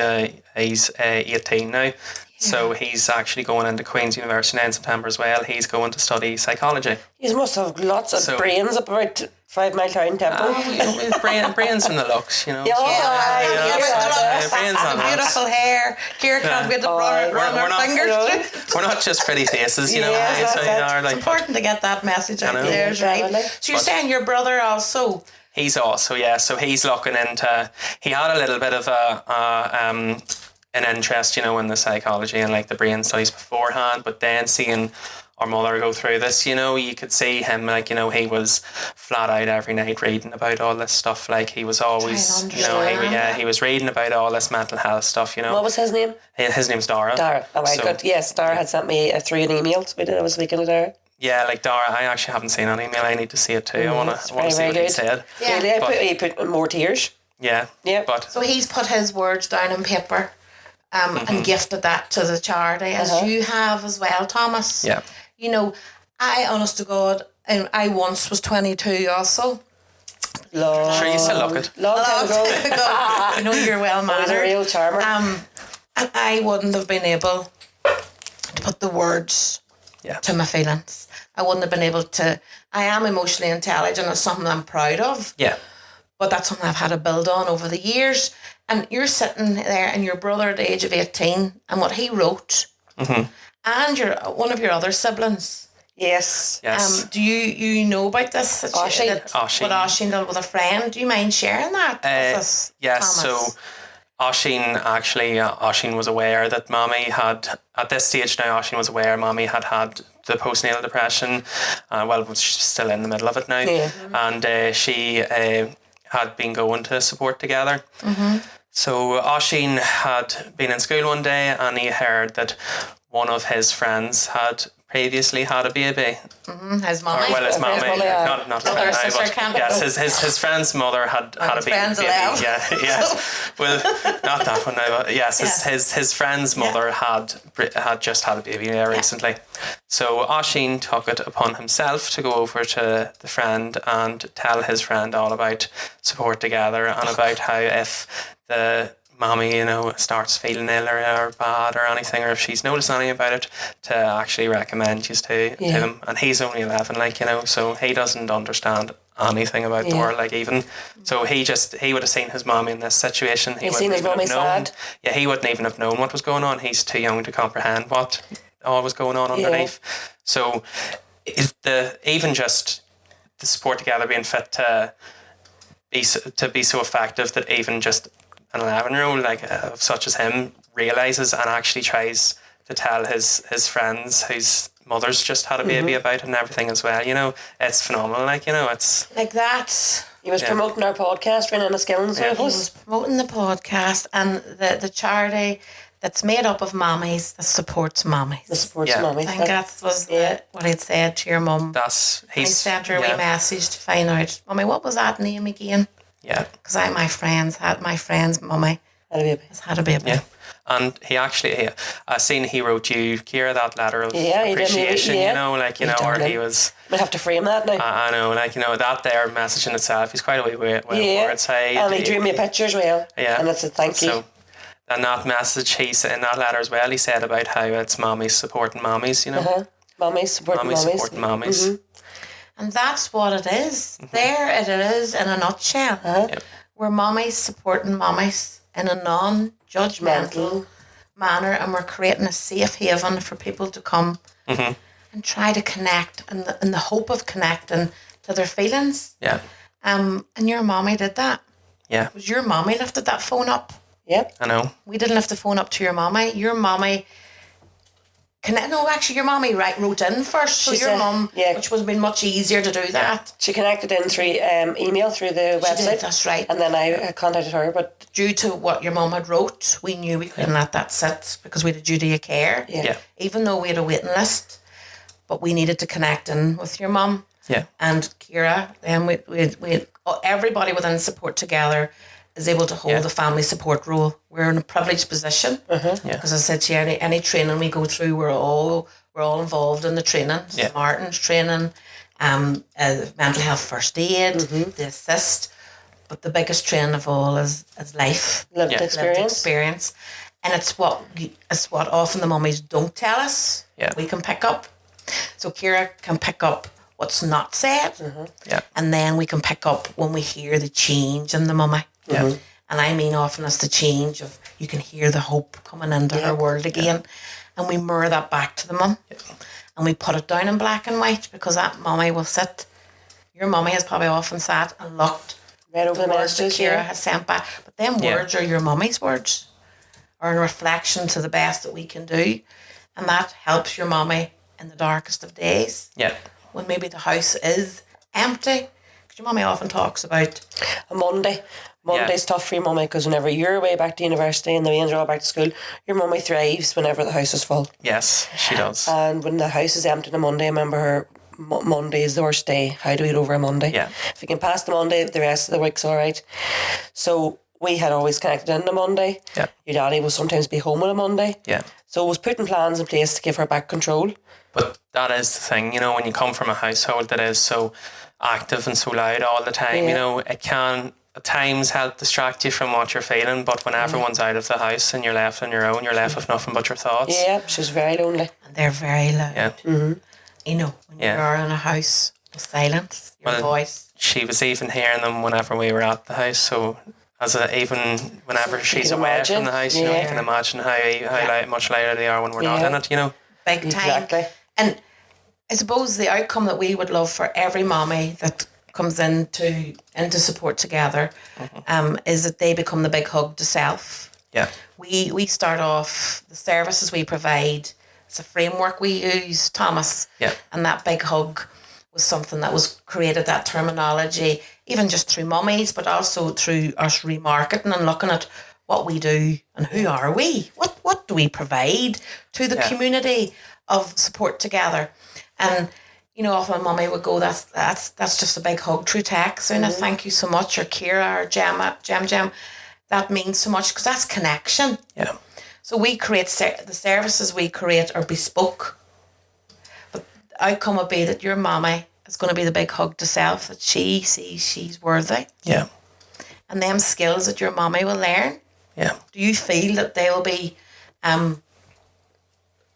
18 now. So he's actually going into Queen's University now in September as well. He's going to study psychology. You must have lots of brains up about 5 Mile Town Temple. Brains in the looks, you know. Brains on beautiful hair. Ciara can't wait to run her fingers through. We're not just pretty faces, you know. So, it's important to get that message out there, right? So you're saying your brother also... He's also, so he's looking into... He had a little bit of an interest, you know, in the psychology and like the brain studies beforehand, but then seeing our mother go through this, you know, you could see him, like, you know, he was flat out every night reading about all this stuff. Like, he was always, you know, he was reading about all this mental health stuff, you know. What was his name? His name's Dara. Dara. Oh my God. Yes, Dara had sent me through an email. So I was speaking to Dara. Yeah, like Dara, I actually haven't seen an email. I need to see it too. I want to see what he said. Yeah, he put more tears. Yeah. But so he's put his words down on paper and gifted that to the charity, as you have as well, Thomas. Yeah. You know, I, honest to God, I once was 22 also. Sure, you still look it. Long time ago. I know you're well mannered. A real charmer. And I wouldn't have been able to put the words to my feelings. I wouldn't have been able to. I am emotionally intelligent. It's something I'm proud of. Yeah. But that's something I've had to build on over the years. And you're sitting there, and your brother at the age of 18, and what he wrote, and one of your other siblings. Yes. Do you know about this? Oisín. What Oisín did with a friend. Do you mind sharing that with us, yes, Thomas? so Oisín was aware that Mommy had, at this stage now, Oisín was aware Mommy had the postnatal depression. She's still in the middle of it now. Yeah. And she had been going to support together. So Oisín had been in school one day and he heard that one of his friends had previously had a baby. His mummy. His mummy. Not his Brother, friend, sister, but yes, his friend's mother had a baby. Yeah. Well, not that one now, but yes, his friend's mother had just had a baby recently. So Oisín took it upon himself to go over to the friend and tell his friend all about support together and about how if the mommy, starts feeling ill or bad or anything, or if she's noticed anything about it, to actually recommend you to him. And he's only 11, so he doesn't understand anything about the world, even. So he would have seen his mommy in this situation. He's seen his mommy sad. Yeah, he wouldn't even have known what was going on. He's too young to comprehend what all was going on underneath. So even just the support together being fit to be so effective that even just an 11-year-old such as him realises and actually tries to tell his friends whose mother's just had a baby about it and everything as well. It's phenomenal. It's like that. He was promoting our podcast, Rinne and Skillings. He was promoting the podcast and the charity that's made up of mummies that supports mummies. The supports mummies. I think that was what he'd said to your mum. He sent her a wee message to find out, Mummy, what was that name again? Yeah. Because my friend's mummy has had a baby. Yeah. And he actually, I seen he wrote you, Ciara, that letter of appreciation, where he was... We'll have to frame that now. I know, that there message in itself, he's quite a wee way forward. And he drew me a picture as well. Yeah. And it's a thank you. And that message, in that letter as well, he said about how it's mommies supporting mommies, Mommies supporting mommies. And that's what it is. There it is in a nutshell. We're mommies supporting mommies in a non-judgmental manner, and we're creating a safe haven for people to come and try to connect in the hope of connecting to their feelings. Yeah. And your mommy did that. Yeah. It was your mommy lifted that phone up. Yep. I know. We didn't lift the phone up to your mommy. Your mommy... your mommy wrote in first, so your mum, which would have been much easier to do that. She connected in through email through the website. She did, that's right. And then I contacted her, but due to what your mum had wrote, we knew we couldn't let that sit because we had a duty of care. Yeah. Even though we had a waiting list, but we needed to connect in with your mum. Yeah. And Ciara, then we everybody within support together is able to hold the family support role. We're in a privileged position because I said to you, any training we go through, we're all involved in the training. So Martin's training, mental health first aid, the assist, but the biggest training of all is life, lived experience, and it's what often the mummies don't tell us. Yeah. We can pick up. So Ciara can pick up what's not said, and then we can pick up when we hear the change in the mummy. Yeah. And I mean often it's the change of you can hear the hope coming into her world again. And we mirror that back to the mum. And we put it down in black and white because that mummy will sit. Your mummy has probably often sat and looked right over the messages Ciara has sent back. But them words are your mummy's words. Or in reflection to the best that we can do. And that helps your mummy in the darkest of days. Yeah. When maybe the house is empty. Because your mummy often talks about a Monday. Monday's tough for your mummy because whenever you're away back to university and the weans are all back to school, your mummy thrives whenever the house is full. Yes, she does. And when the house is empty on a Monday, I remember her Monday is the worst day. How do we get over a Monday? Yeah. If you can pass the Monday, the rest of the week's all right. So we had always connected in the Monday. Yeah. Your daddy will sometimes be home on a Monday. Yeah. So it was putting plans in place to give her back control. But that is the thing, when you come from a household that is so active and so loud all the time, it can at times help distract you from what you're feeling, but when everyone's out of the house and you're left on your own, you're left with nothing but your thoughts. Yeah, she's very lonely. And they're very loud. Yeah. When you're in a house with silence, your voice. She was even hearing them whenever we were at the house, so even whenever she's away from the house, you can imagine how much louder they are when we're not in it, Big time. Exactly. And I suppose the outcome that we would love for every mommy that comes into support together is that they become the big hug to self. Yeah. We start off, the services we provide It's a framework we use, Thomas. Yeah. And that big hug was something that was created, that terminology, even just through mummies, but also through us remarketing and looking at what we do and who are we? What do we provide to the community of support together? And you know, if my mummy would go, that's just a big hug through text. Una, thank you so much. Or Ciara, or Jem. That means so much because that's connection. Yeah. So we create, the services we create are bespoke. But the outcome would be that your mummy is going to be the big hug to self, that she sees she's worthy. Yeah. And them skills that your mummy will learn. Yeah. Do you feel that they will be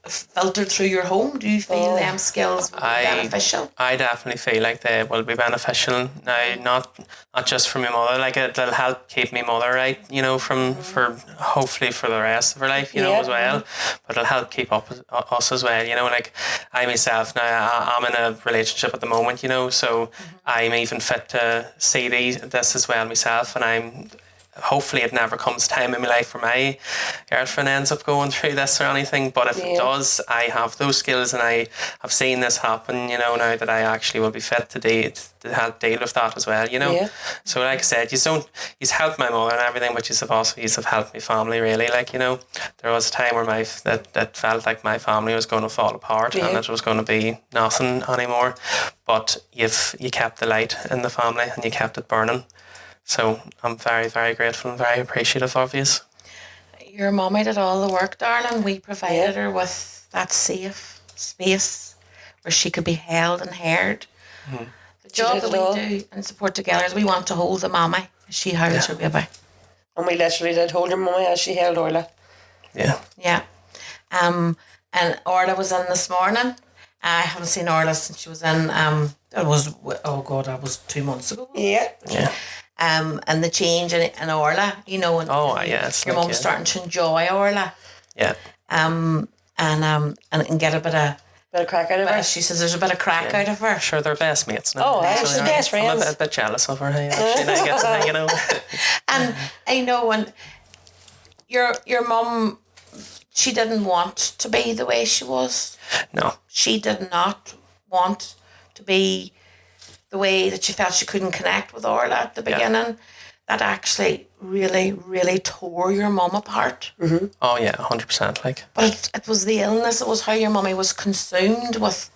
filtered through your home? Do you feel them skills will be beneficial? I definitely feel like they will be beneficial. Now, not just for my mother, like it'll help keep my mother right, you know, for hopefully for the rest of her life, you know, as well. But it'll help keep up us as well, you know. Like I myself now, I'm in a relationship at the moment, you know, so I'm even fit to see this as well myself, and hopefully it never comes time in my life where my girlfriend ends up going through this or anything, but if it does, I have those skills and I have seen this happen, you know, now that I actually will be fit to help deal with that as well, you know. So like I said, he's helped my mother and everything, but you've helped my family really, like, you know. There was a time where that felt like my family was going to fall apart and it was going to be nothing anymore, but you kept the light in the family and you kept it burning. So I'm very, very grateful and very appreciative of you. Your mummy did all the work, darling. We provided her with that safe space where she could be held and heard. The job that we do and support together is we want to hold the mummy as she holds her baby. And we literally did hold her mummy as she held Orla. Yeah. Yeah. And Orla was in this morning. I haven't seen Orla since she was in, that was 2 months ago. Yeah. And the change in Orla, you know, and your mum's starting to enjoy Orla. Yeah. And get a bit of crack out of her. She says there's a bit of crack out of her. Sure, they're best mates now. Oh, she's best friends. I'm a bit jealous of her. Actually, I get to, you know. And I know when your mum, she didn't want to be the way she was. No. She did not want to be the way that she felt she couldn't connect with Orla at the beginning. That actually really, really tore your mum apart. Oh yeah, 100%. Like, but it was the illness. It was how your mummy was consumed with.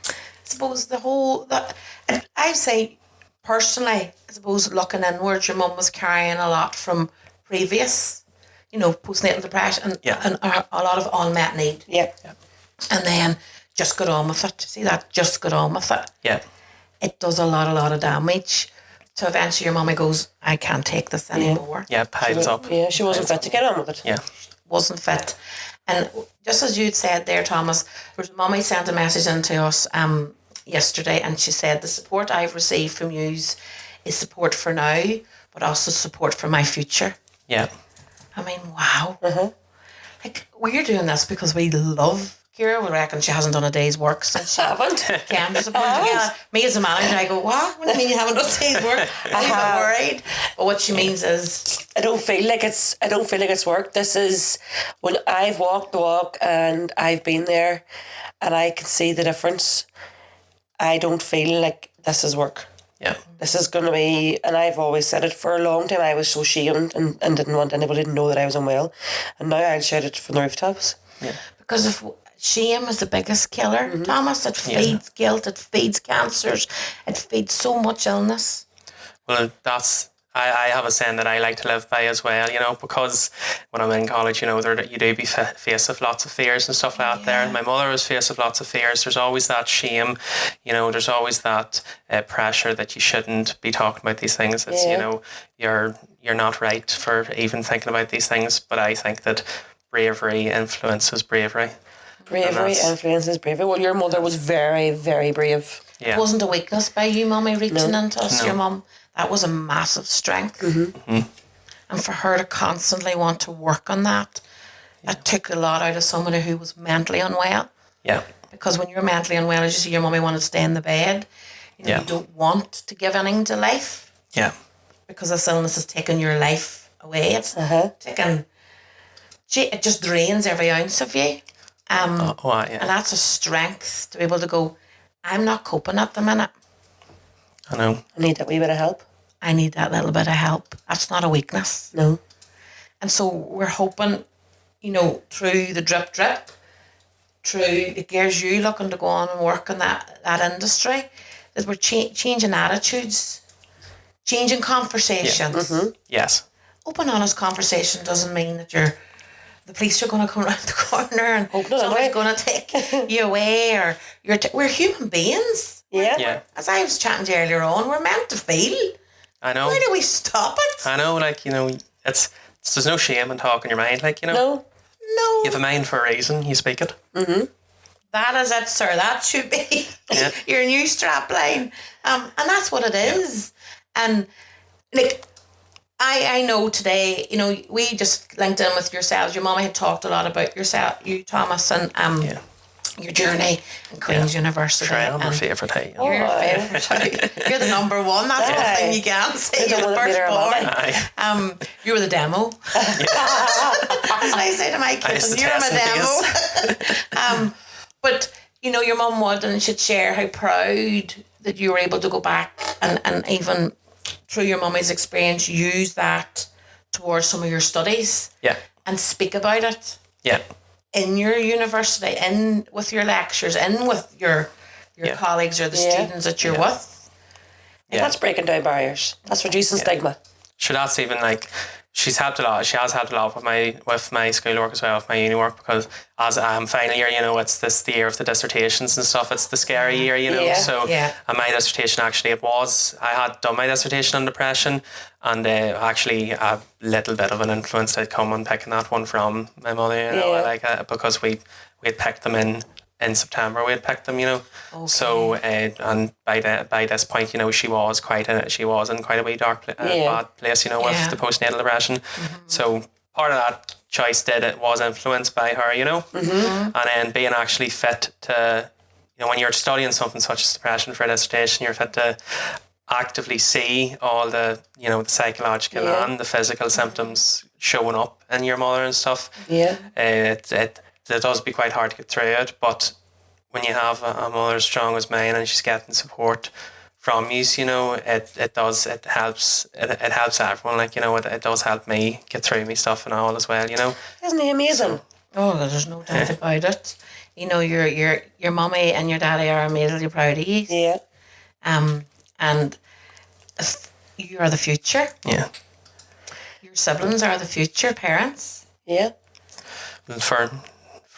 I suppose I say personally, I suppose looking inwards, your mum was carrying a lot from previous, you know, postnatal depression and a lot of unmet need. Yeah. And then just got on with it. See that? Just got on with it. Yeah. It does a lot of damage. So eventually your mummy goes, I can't take this anymore. Yeah, piles up. Yeah, she wasn't fit to get on with it. Yeah. Wasn't fit. And just as you'd said there, Thomas, mummy sent a message into us yesterday and she said, the support I've received from you is support for now, but also support for my future. Yeah. I mean, wow. Like, we're doing this because we love Ciara. We reckon she hasn't done a day's work since she haven't. came to support together. Me as a manager, I go, what? What do you mean you haven't done a day's work? I'm not worried. But what she means is, I don't feel like it's work. This is when I've walked the walk and I've been there and I can see the difference. I don't feel like this is work. Yeah. This is going to be, and I've always said it for a long time, I was so shamed and didn't want anybody to know that I was unwell. And now I'll shout it from the rooftops. Yeah. Because if shame is the biggest killer, Thomas. It feeds guilt, it feeds cancers, it feeds so much illness. Well, I have a saying that I like to live by as well, you know, because when I'm in college, you know, you do be faced with lots of fears and stuff like that there. And my mother was faced with lots of fears. There's always that shame, you know, there's always that pressure that you shouldn't be talking about these things. It's, you know, you're not right for even thinking about these things. But I think that bravery influences bravery. Bravery influences bravery. Well, your mother was very, very brave. Yeah. It wasn't a weakness by you, Mummy, reaching into us. Your mum, that was a massive strength. And for her to constantly want to work on that, it took a lot out of somebody who was mentally unwell. Yeah. Because when you're mentally unwell, as you see, your mummy wanted to stay in the bed. You know, you don't want to give anything to life. Yeah. Because this illness is taking your life away. It's taking, it just drains every ounce of you. Yeah. And that's a strength to be able to go, I'm not coping at the minute. I know. I need that wee bit of help. I need that little bit of help. That's not a weakness. No. And so we're hoping, through the drip, through the gears you looking to go on and work in that industry, that we're changing attitudes, changing conversations. Yeah. Mm-hmm. Yes. Open, honest conversation doesn't mean that the police are going to come around the corner and somebody's going to take you away, or we're human beings. Yeah. Yeah. As I was chatting to you earlier on, we're meant to feel. I know. Why do we stop it? I know, there's no shame in talking your mind, No. You have a mind for a reason, you speak it. Mm-hmm. That is it, sir. That should be Yeah. your new strapline. And that's what it is. And I know today, we just linked in with yourselves. Your mama had talked a lot about you, Thomas, and your journey in Queen's University. Sure, I'm your favourite, hey. You're your favourite. You're the number one. That's one thing you can say. You're the firstborn. You were the demo. That's what I say to my kids. You're my demo. But your mum would, and she'd share how proud that you were able to go back and even through your mummy's experience use that towards some of your studies. Yeah. And speak about it. Yeah. In your university, in with your lectures, in with your colleagues or the students that you're with. Yeah. That's breaking down barriers. That's reducing stigma. Sure, that's even she's helped a lot. She has helped a lot with my schoolwork as well, with my uni work, because as I'm final year, it's the year of the dissertations and stuff. It's the scary year, So and my dissertation actually I had done my dissertation on depression, and actually a little bit of an influence had come on picking that one from my mother, because we had picked them in September. We had picked them, Okay. So and by this point, she was in quite a wee dark bad place, with the postnatal depression. Mm-hmm. So part of that choice was influenced by her, Mm-hmm. and then being actually fit to, when you're studying something such as depression for a dissertation, you're fit to actively see all the the psychological and the physical symptoms showing up in your mother and stuff. Yeah. It does be quite hard to get through it, but when you have a mother as strong as mine and she's getting support from you, it helps everyone. It does help me get through me stuff and all as well. Isn't he amazing? There's no doubt about it. Your mummy and your daddy are amazingly proud of you. Yeah. And you are the future. Yeah. Your siblings are the future parents. Yeah. For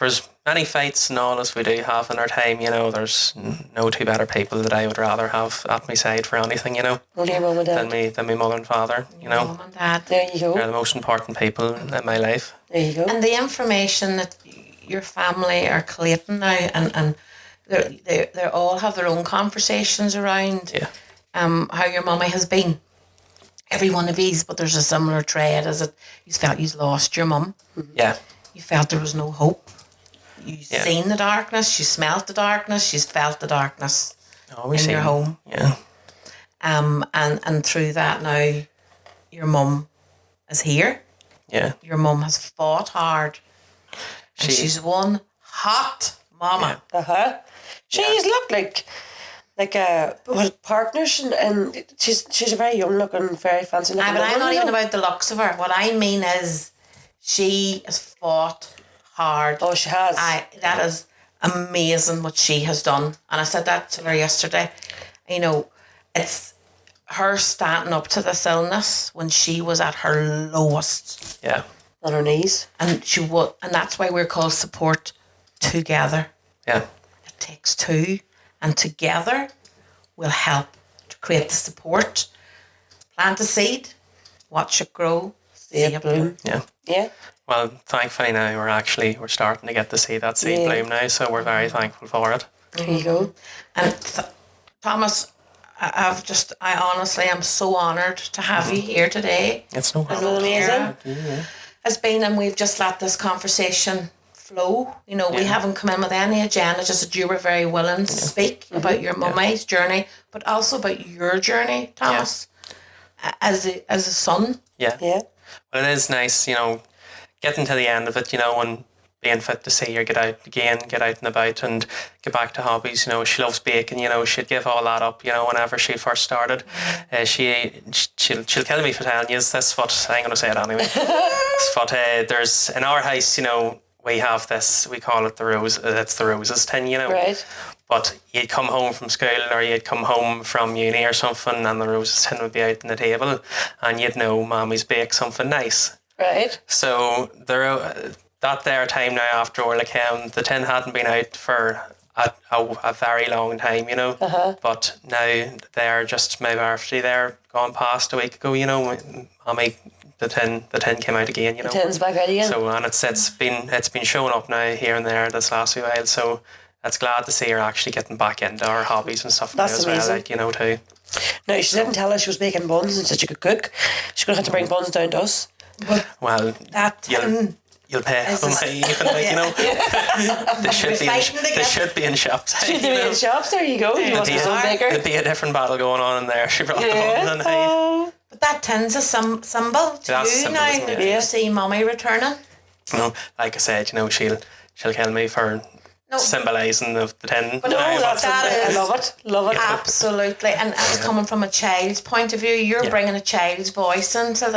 as many fights and all as we do have in our time, there's no two better people that I would rather have at my side for anything, Only your mum and dad. than my mother and father, Mum and dad. There you go. They're the most important people in my life. There you go. And the information that your family are collating now, and they all have their own conversations around how your mummy has been. Every one of these, but there's a similar thread, as it you felt you lost your mum. Yeah. You felt there was no hope. You seen the darkness, you smelt the darkness, she's felt the darkness in your home. Yeah. And through that now, your mum is here. Yeah. Your mum has fought hard. And she's one hot mama. Yeah. She's looked like partners, and she's a very young looking, very fancy looking. But I'm not even about the looks of her. What I mean is she has fought hard. Oh, she has. That is amazing what she has done. And I said that to her yesterday. It's her standing up to this illness when she was at her lowest. Yeah. On her knees. And that's why we're called Support Together. Yeah. It takes two, and together we'll help to create the support. Plant a seed, watch it grow, see it bloom. Yeah. Yeah. Well, thankfully now we're starting to get to see that seed bloom now, so we're very thankful for it. There you go. And Thomas, I honestly am so honoured to have you here today. It's no Isn't it amazing? Has been, and we've just let this conversation flow. We haven't come in with any agenda, just that you were very willing to speak about your mummy's journey, but also about your journey, Thomas, as a son. Yeah. Yeah. Well, it is nice, getting to the end of it, and being fit to see her get out again, get out and about and get back to hobbies. You know, she loves baking, you know, she'd give all that up, you know, whenever she first started. She'll kill me for telling you this, but I'm going to say it anyway. But there's, in our house, you know, we have this, we call it it's the roses tin, you know. Right. But you'd come home from school or you'd come home from uni or something and the roses tin would be out on the table and you'd know Mommy's baked something nice. Right. So that there time now after Orla came, the tin hadn't been out for a very long time, you know. But now they're just my birthday there, gone past a week ago, you know. Mommy, the tin came out again, you know. The tin's back out again. So and it's been showing up now here and there this last few while. So it's glad to see her actually getting back into her hobbies and stuff. That's as amazing. well, like, you know, too. No, she didn't tell us she was making buns and said she could cook. She could have had to bring buns down to us. Well, That tin you'll pay for them even, like, you know. They should be in shops. Should be in shops, there you go. You must be some bigger. There'd be a different battle going on in there. She brought the buns in. Oh. But that tin's a symbol to you now that you see Mummy returning. You know, like I said, you know, she'll kill me for symbolising the tin. But I love it. Absolutely. And as coming from a child's point of view, you're bringing a child's voice into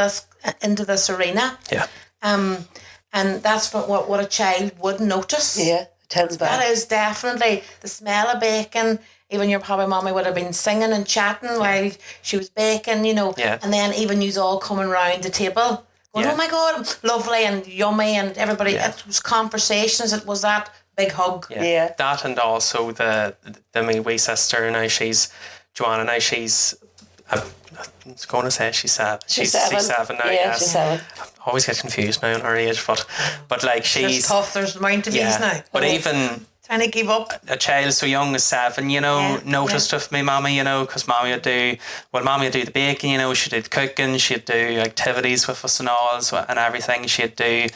this arena. Yeah. And that's what a child would notice. Yeah, the tin's back. That is definitely the smell of bacon. Even your probably Mommy would have been singing and chatting while she was baking, you know. Yeah. And then even you all coming round the table going, oh my God, lovely and yummy, and everybody, it was conversations, it was that big hug. Yeah. That, and also the my wee sister, now she's Joanna, now she's I was going to say she's 7. She's 7 now. Yeah, she's 7. I always get confused now on her age, but like she's it's tough. There's mountains now. But even trying to keep up. A child so young as 7, you know, noticed with me Mommy, you know, because Mommy would do the baking, you know, she'd do the cooking, she'd do activities with us and all and everything. She'd do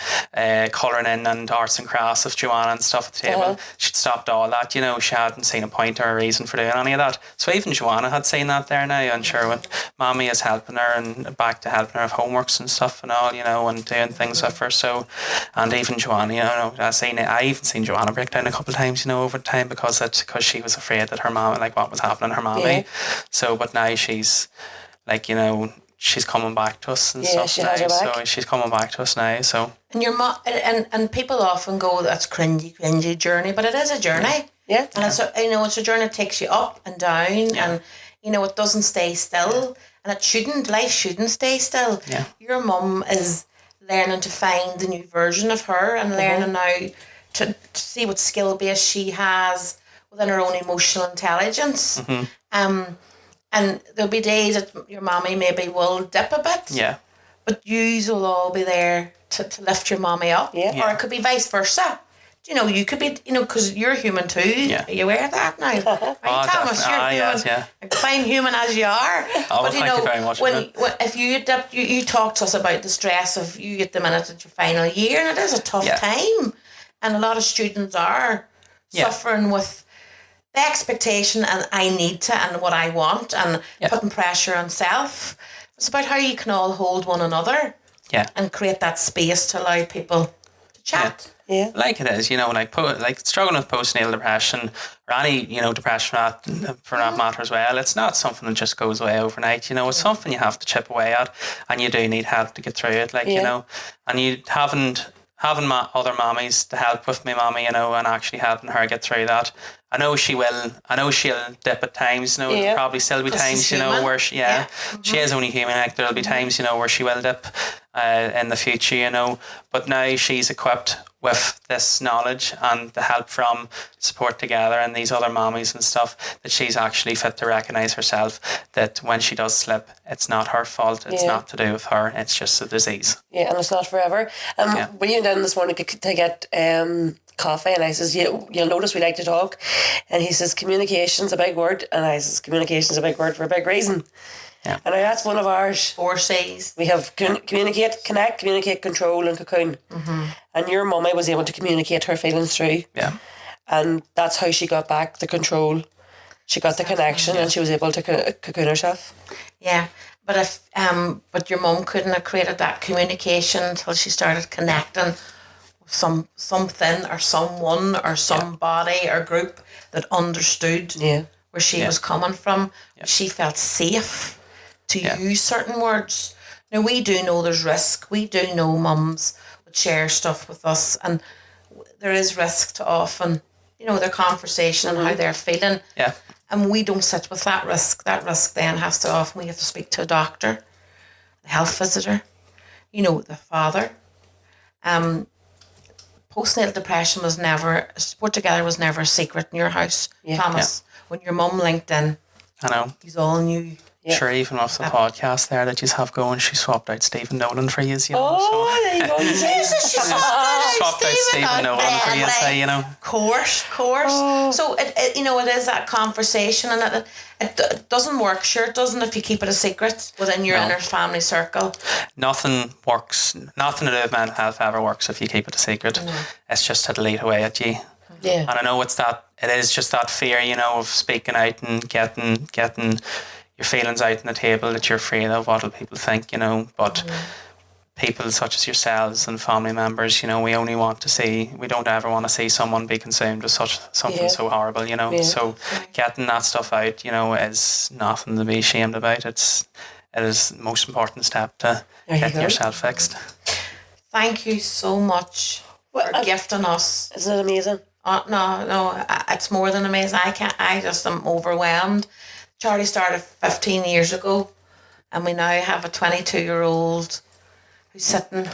colouring in and arts and crafts with Joanna and stuff at the table. She'd stopped all that, you know, she hadn't seen a point or a reason for doing any of that. So even Joanna had seen that there now, and sure, when Mommy is helping her and back to helping her with homeworks and stuff and all, you know, and doing things with her. So, and even Joanna, you know, I even seen Joanna break down a couple of times, you know, over time because she was afraid that her mom, like what was happening to her mommy. Yeah. So, but now she's like, you know, she's coming back to us and stuff she now. has her back. So she's coming back to us now. So. And your mom and people often go, that's cringy journey, but it is a journey. Yeah. And it's a journey that takes you up and down, and you know it doesn't stay still, and life shouldn't stay still. Yeah. Your mum is learning to find the new version of her and learning now to see what skill base she has within her own emotional intelligence. And there'll be days that your mommy maybe will dip a bit. Yeah. But yous will all be there to lift your mommy up. Yeah. Or it could be vice versa. You know, you could be, you know, because you're human too. Yeah. Are you aware of that now? Right, Thomas, you're human. Yes, Fine human as you are. Oh, but you thank know, you very much. when if you dip, you talk to us about the stress of you at the minute at your final year, and it is a tough time. And a lot of students are suffering with the expectation and I need to and what I want and putting pressure on self. It's about how you can all hold one another and create that space to allow people to chat. Yeah. Like it is, you know, like struggling with postnatal depression or any, you know, depression for that matter as well. It's not something that just goes away overnight, you know. It's something you have to chip away at, and you do need help to get through it, like, you know. And you having other mommies to help with my mommy, you know, and actually helping her get through that. I know she'll dip at times, you know, there'll probably still be times, you know, where she is only human, like there'll be times, you know, where she will dip in the future, you know, but now she's equipped with this knowledge and the help from Support Together and these other mommies and stuff, that she's actually fit to recognise herself, that when she does slip, it's not her fault, it's not to do with her, it's just a disease. Yeah, and it's not forever. We went down this morning to get coffee, and I says, you'll notice we like to talk, and he says communication's a big word, and I says communication's a big word for a big reason. Yeah. And that's one of ours. 4 C's. We have communicate, connect, communicate, control, and cocoon. And your mummy was able to communicate her feelings through. Yeah. And that's how she got back the control. She got the connection, and she was able to cocoon herself. Yeah. But your mum couldn't have created that communication until she started connecting something or someone or somebody or group that understood where she was coming from. She felt safe to use certain words. Now, we do know there's risk. We do know mums would share stuff with us, and there is risk to often, their conversation and how they're feeling. Yeah. And we don't sit with that risk. That risk then has to often, we have to speak to a doctor, the health visitor, the father. Postnatal depression was never, Support Together was never a secret in your house, Thomas. Yeah. When your mum linked in, I know. He's all knew. Yeah. Sure, even off the podcast there that you have going, she swapped out Stephen Nolan for you, there you go. Jesus, she swapped out Stephen Nolan for you, Course. Oh. So, it is that conversation, and it doesn't work. Sure, it doesn't if you keep it a secret within your inner family circle. Nothing works. Nothing to do with mental health ever works if you keep it a secret. No. It's just to delete away at you. Yeah. And I know it is just that fear, of speaking out and getting your feelings out on the table that you're afraid of what will people think, but people such as yourselves and family members, we don't ever want to see someone be consumed with something so horrible, so getting that stuff out, is nothing to be ashamed about. It is the most important step to getting yourself fixed. Thank you so much for gifting us. Isn't it amazing? No, it's more than amazing. I just am overwhelmed. Charlie started 15 years ago, and we now have a 22-year-old who's sitting,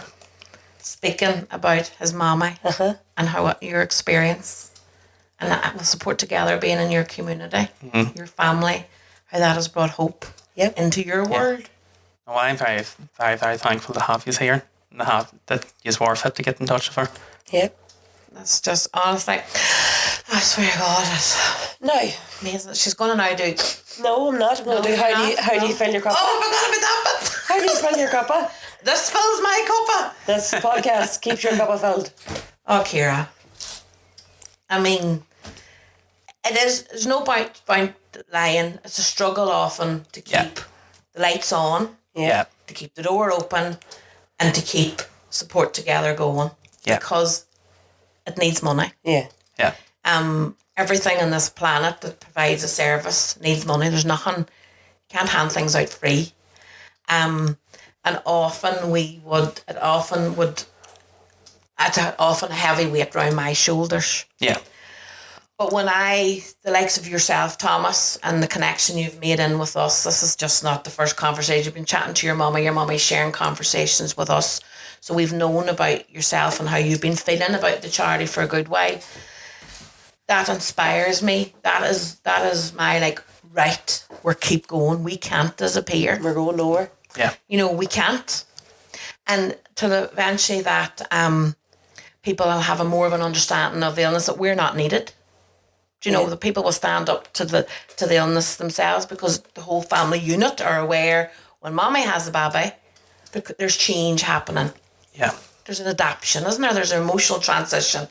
speaking about his mommy and how your experience and Support Together being in your community, your family, how that has brought hope into your world. Well, I'm very, very, very thankful to have you here and that you were fit to get in touch with her. Yep. That's just honestly, I swear to God, no, amazing. She's gonna now do. No, I'm not. I'm gonna do. How do you fill your cuppa? Oh, I forgot about that bit. How do you fill your cuppa? This fills my cuppa. This podcast keeps your cuppa filled. Oh, Ciara. I mean, it is. There's no point lying. It's a struggle often to keep the lights on. Yeah. To keep the door open, and to keep Support Together going. Yeah. Because it needs money. Yeah. Yeah. Everything on this planet that provides a service needs money. There's nothing, you can't hand things out free. And often it's often a heavy weight around my shoulders. Yeah. But when the likes of yourself, Thomas, and the connection you've made in with us, this is just not the first conversation. You've been chatting to your mummy's sharing conversations with us. So we've known about yourself and how you've been feeling about the charity for a good while. That inspires me. That is my right, we're keep going. We can't disappear. We're going nowhere. Yeah. We can't. And till eventually that people will have more of an understanding of the illness, that we're not needed. The people will stand up to the illness themselves, because the whole family unit are aware when mommy has a baby, there's change happening. Yeah. There's an adaptation, isn't there? There's an emotional transition.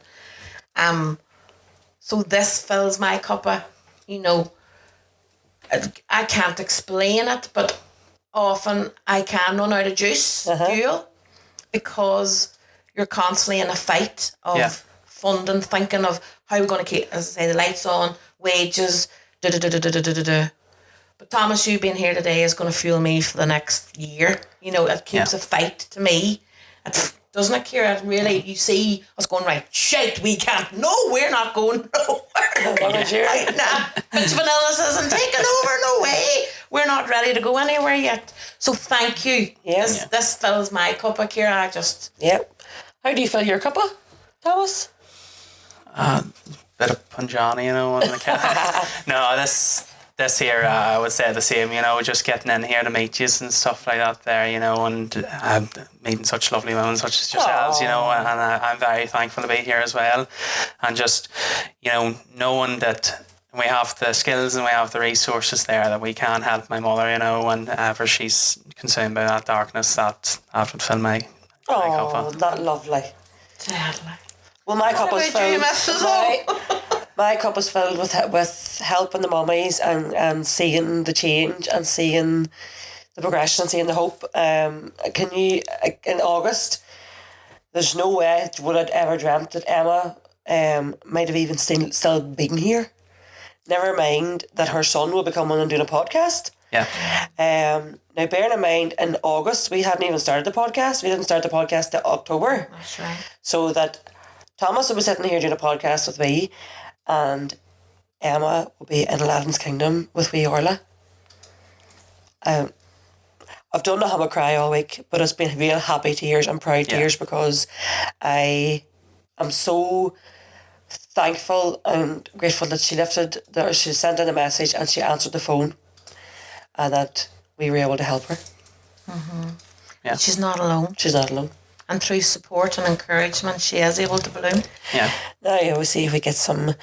So this fills my cuppa. I can't explain it, but often I can run out of juice, fuel, because you're constantly in a fight of funding, thinking of how we're going to keep, as I say, the lights on, wages, But Thomas, you being here today is going to fuel me for the next year. It keeps a fight to me. Doesn't it, Ciara? Really, you see us going, right, shite, we can't. No, we're not going nowhere. Mental illness isn't taking over, no way. We're not ready to go anywhere yet. So thank you. Yes. This fills my cuppa, Ciara. Yep. How do you fill your cuppa, Thomas? Bit of punjani, No, this here, I would say the same, just getting in here to meet you and stuff like that there, and meeting such lovely women such as yourselves, and I'm very thankful to be here as well. And just, knowing that we have the skills and we have the resources there that we can help my mother, whenever she's consumed by that darkness, that would fill my cup. Oh, that lovely. Sadly. Well, my cup was filled. My cup was filled with helping the mummies and seeing the change and seeing the progression and seeing the hope. Can you, in August, there's no way would I'd ever dreamt that Emma might have even still been here. Never mind that her son will be coming and doing a podcast. Yeah. Now, bearing in mind, in August, we hadn't even started the podcast. We didn't start the podcast till October. That's right. So that Thomas will be sitting here doing a podcast with me, and Emma will be in Aladdin's Kingdom with wee Orla. I've done the hammer cry all week, but it's been real happy tears and proud tears because I am so thankful and grateful that she she sent in a message and she answered the phone, and that we were able to help her. Mm-hmm. Yeah. She's not alone. She's not alone. And through support and encouragement, she is able to bloom. Yeah. Now I always see if we get some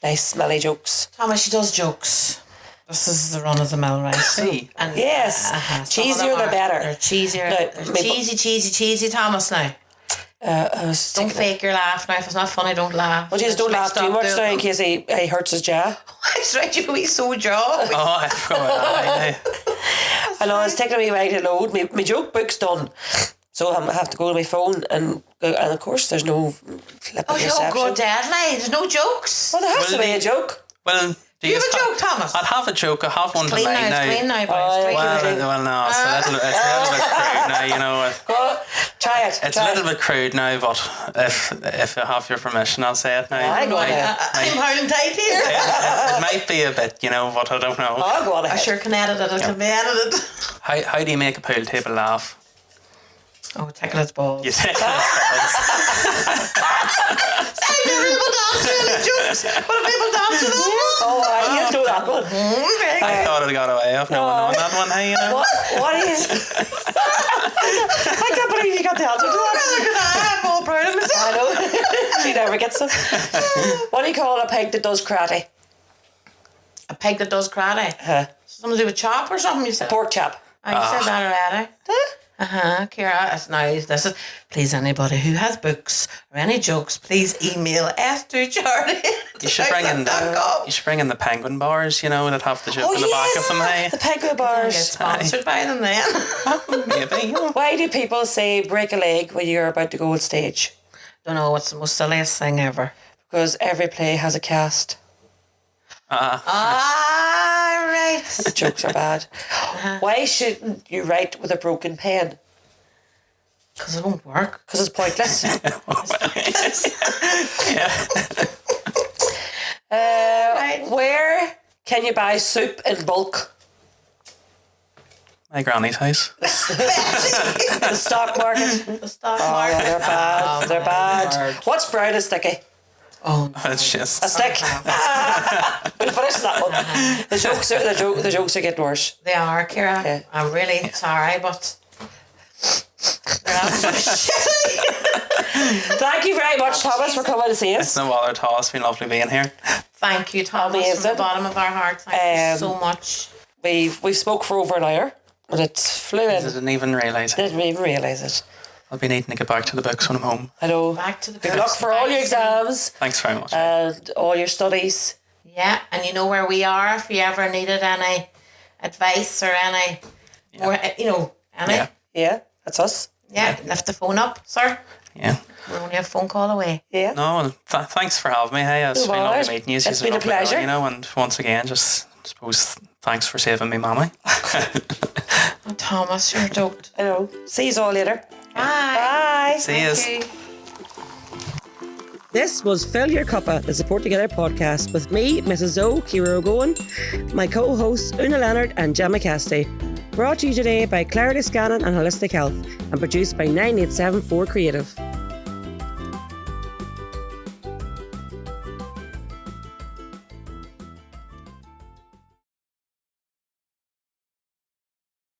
nice smelly jokes. Thomas, she does jokes. This is the run of the mill, right? See. And yes. Cheesier the better. They're cheesier. They're cheesy, Thomas, now. Don't fake your laugh now. If it's not funny, don't laugh. Well, just don't laugh too much now in case he hurts his jaw. That's right, you wee so jaw. Oh, I forgot. I know, it's taking me a while to load. My joke book's done. So I have to go to my phone and of course there's no flipping reception. Oh, good deadline. There's no jokes. Well, there has to be a joke. Well, do you have a joke, Thomas? I'd have a joke. I have one tonight now. It's clean now, boys. Well, no, it's a little bit crude now, you know. Try it. It's a little bit crude now, but if I have your permission, I'll say it now. I go ahead. I'm holding tight here. It might be a bit, you know, but I don't know. I'll go ahead. I sure can edit it. It can be edited. How do you make a pool table laugh? Oh, tickle its balls. You tickle its balls. People dance to the jokes. What do people dance to that one? Oh, I didn't know that one. I thought I'd got away off no one knowing that one. Hey, you know. What is? I can't believe you got the answer to that. I'm all proud of myself. I know. She never gets them. What do you call a pig that does karate? A pig that does karate? Something to do with chop or something, you said? Pork chop. Oh, you said that already. Ciara, it's nice. This is, please, anybody who has books or any jokes, please email Charlie. You should bring in the penguin bars, you know, that have the joke in the back of them. Hey, the penguin bars. Get sponsored by them then. Maybe. Why do people say break a leg when you're about to go on stage? Don't know, it's the most silliest thing ever. Because every play has a cast. Right. The jokes are bad. Why shouldn't you write with a broken pen? Because it won't work. Because it's pointless. Where can you buy soup in bulk? My granny's house. The stock market. The stock market. They're bad. They're bad. Lord. What's brown and sticky? Oh, it's just a stick. We'll finish that one. The jokes are getting worse. They are, Ciara. Yeah. I'm really sorry, but they're absolutely shitty. Thank you very much, Thomas, for coming to see us. It's no bother at all. It's been lovely being here. Thank you, Thomas, from the bottom of our hearts. Thank you so much. We've spoke for over an hour, and it flew in. I didn't even realise it. Didn't even realise it. I'll be needing to get back to the books when I'm home. I know. Back to the Good luck for all your exams. Thanks very much. And all your studies. Yeah, and you know where we are if you ever needed any advice or any more, you know, any. Yeah, that's us. Yeah, lift the phone up, sir. Yeah. We're only a phone call away. Yeah. No, thanks for having me. Hey, it's been lovely meeting you. It's been a pleasure. You know, and once again, just suppose thanks for saving me, Mammy. Oh, Thomas, you're doped. I know. See you all later. Bye. Bye. See you. This was Fill Your Cuppa, the Support Together podcast with me, Mrs. Zoe, Ciara Una, my co-hosts Una Leonard and Gemma Casty. Brought to you today by Clarity Scanning and Holistic Health and produced by 9874 Creative.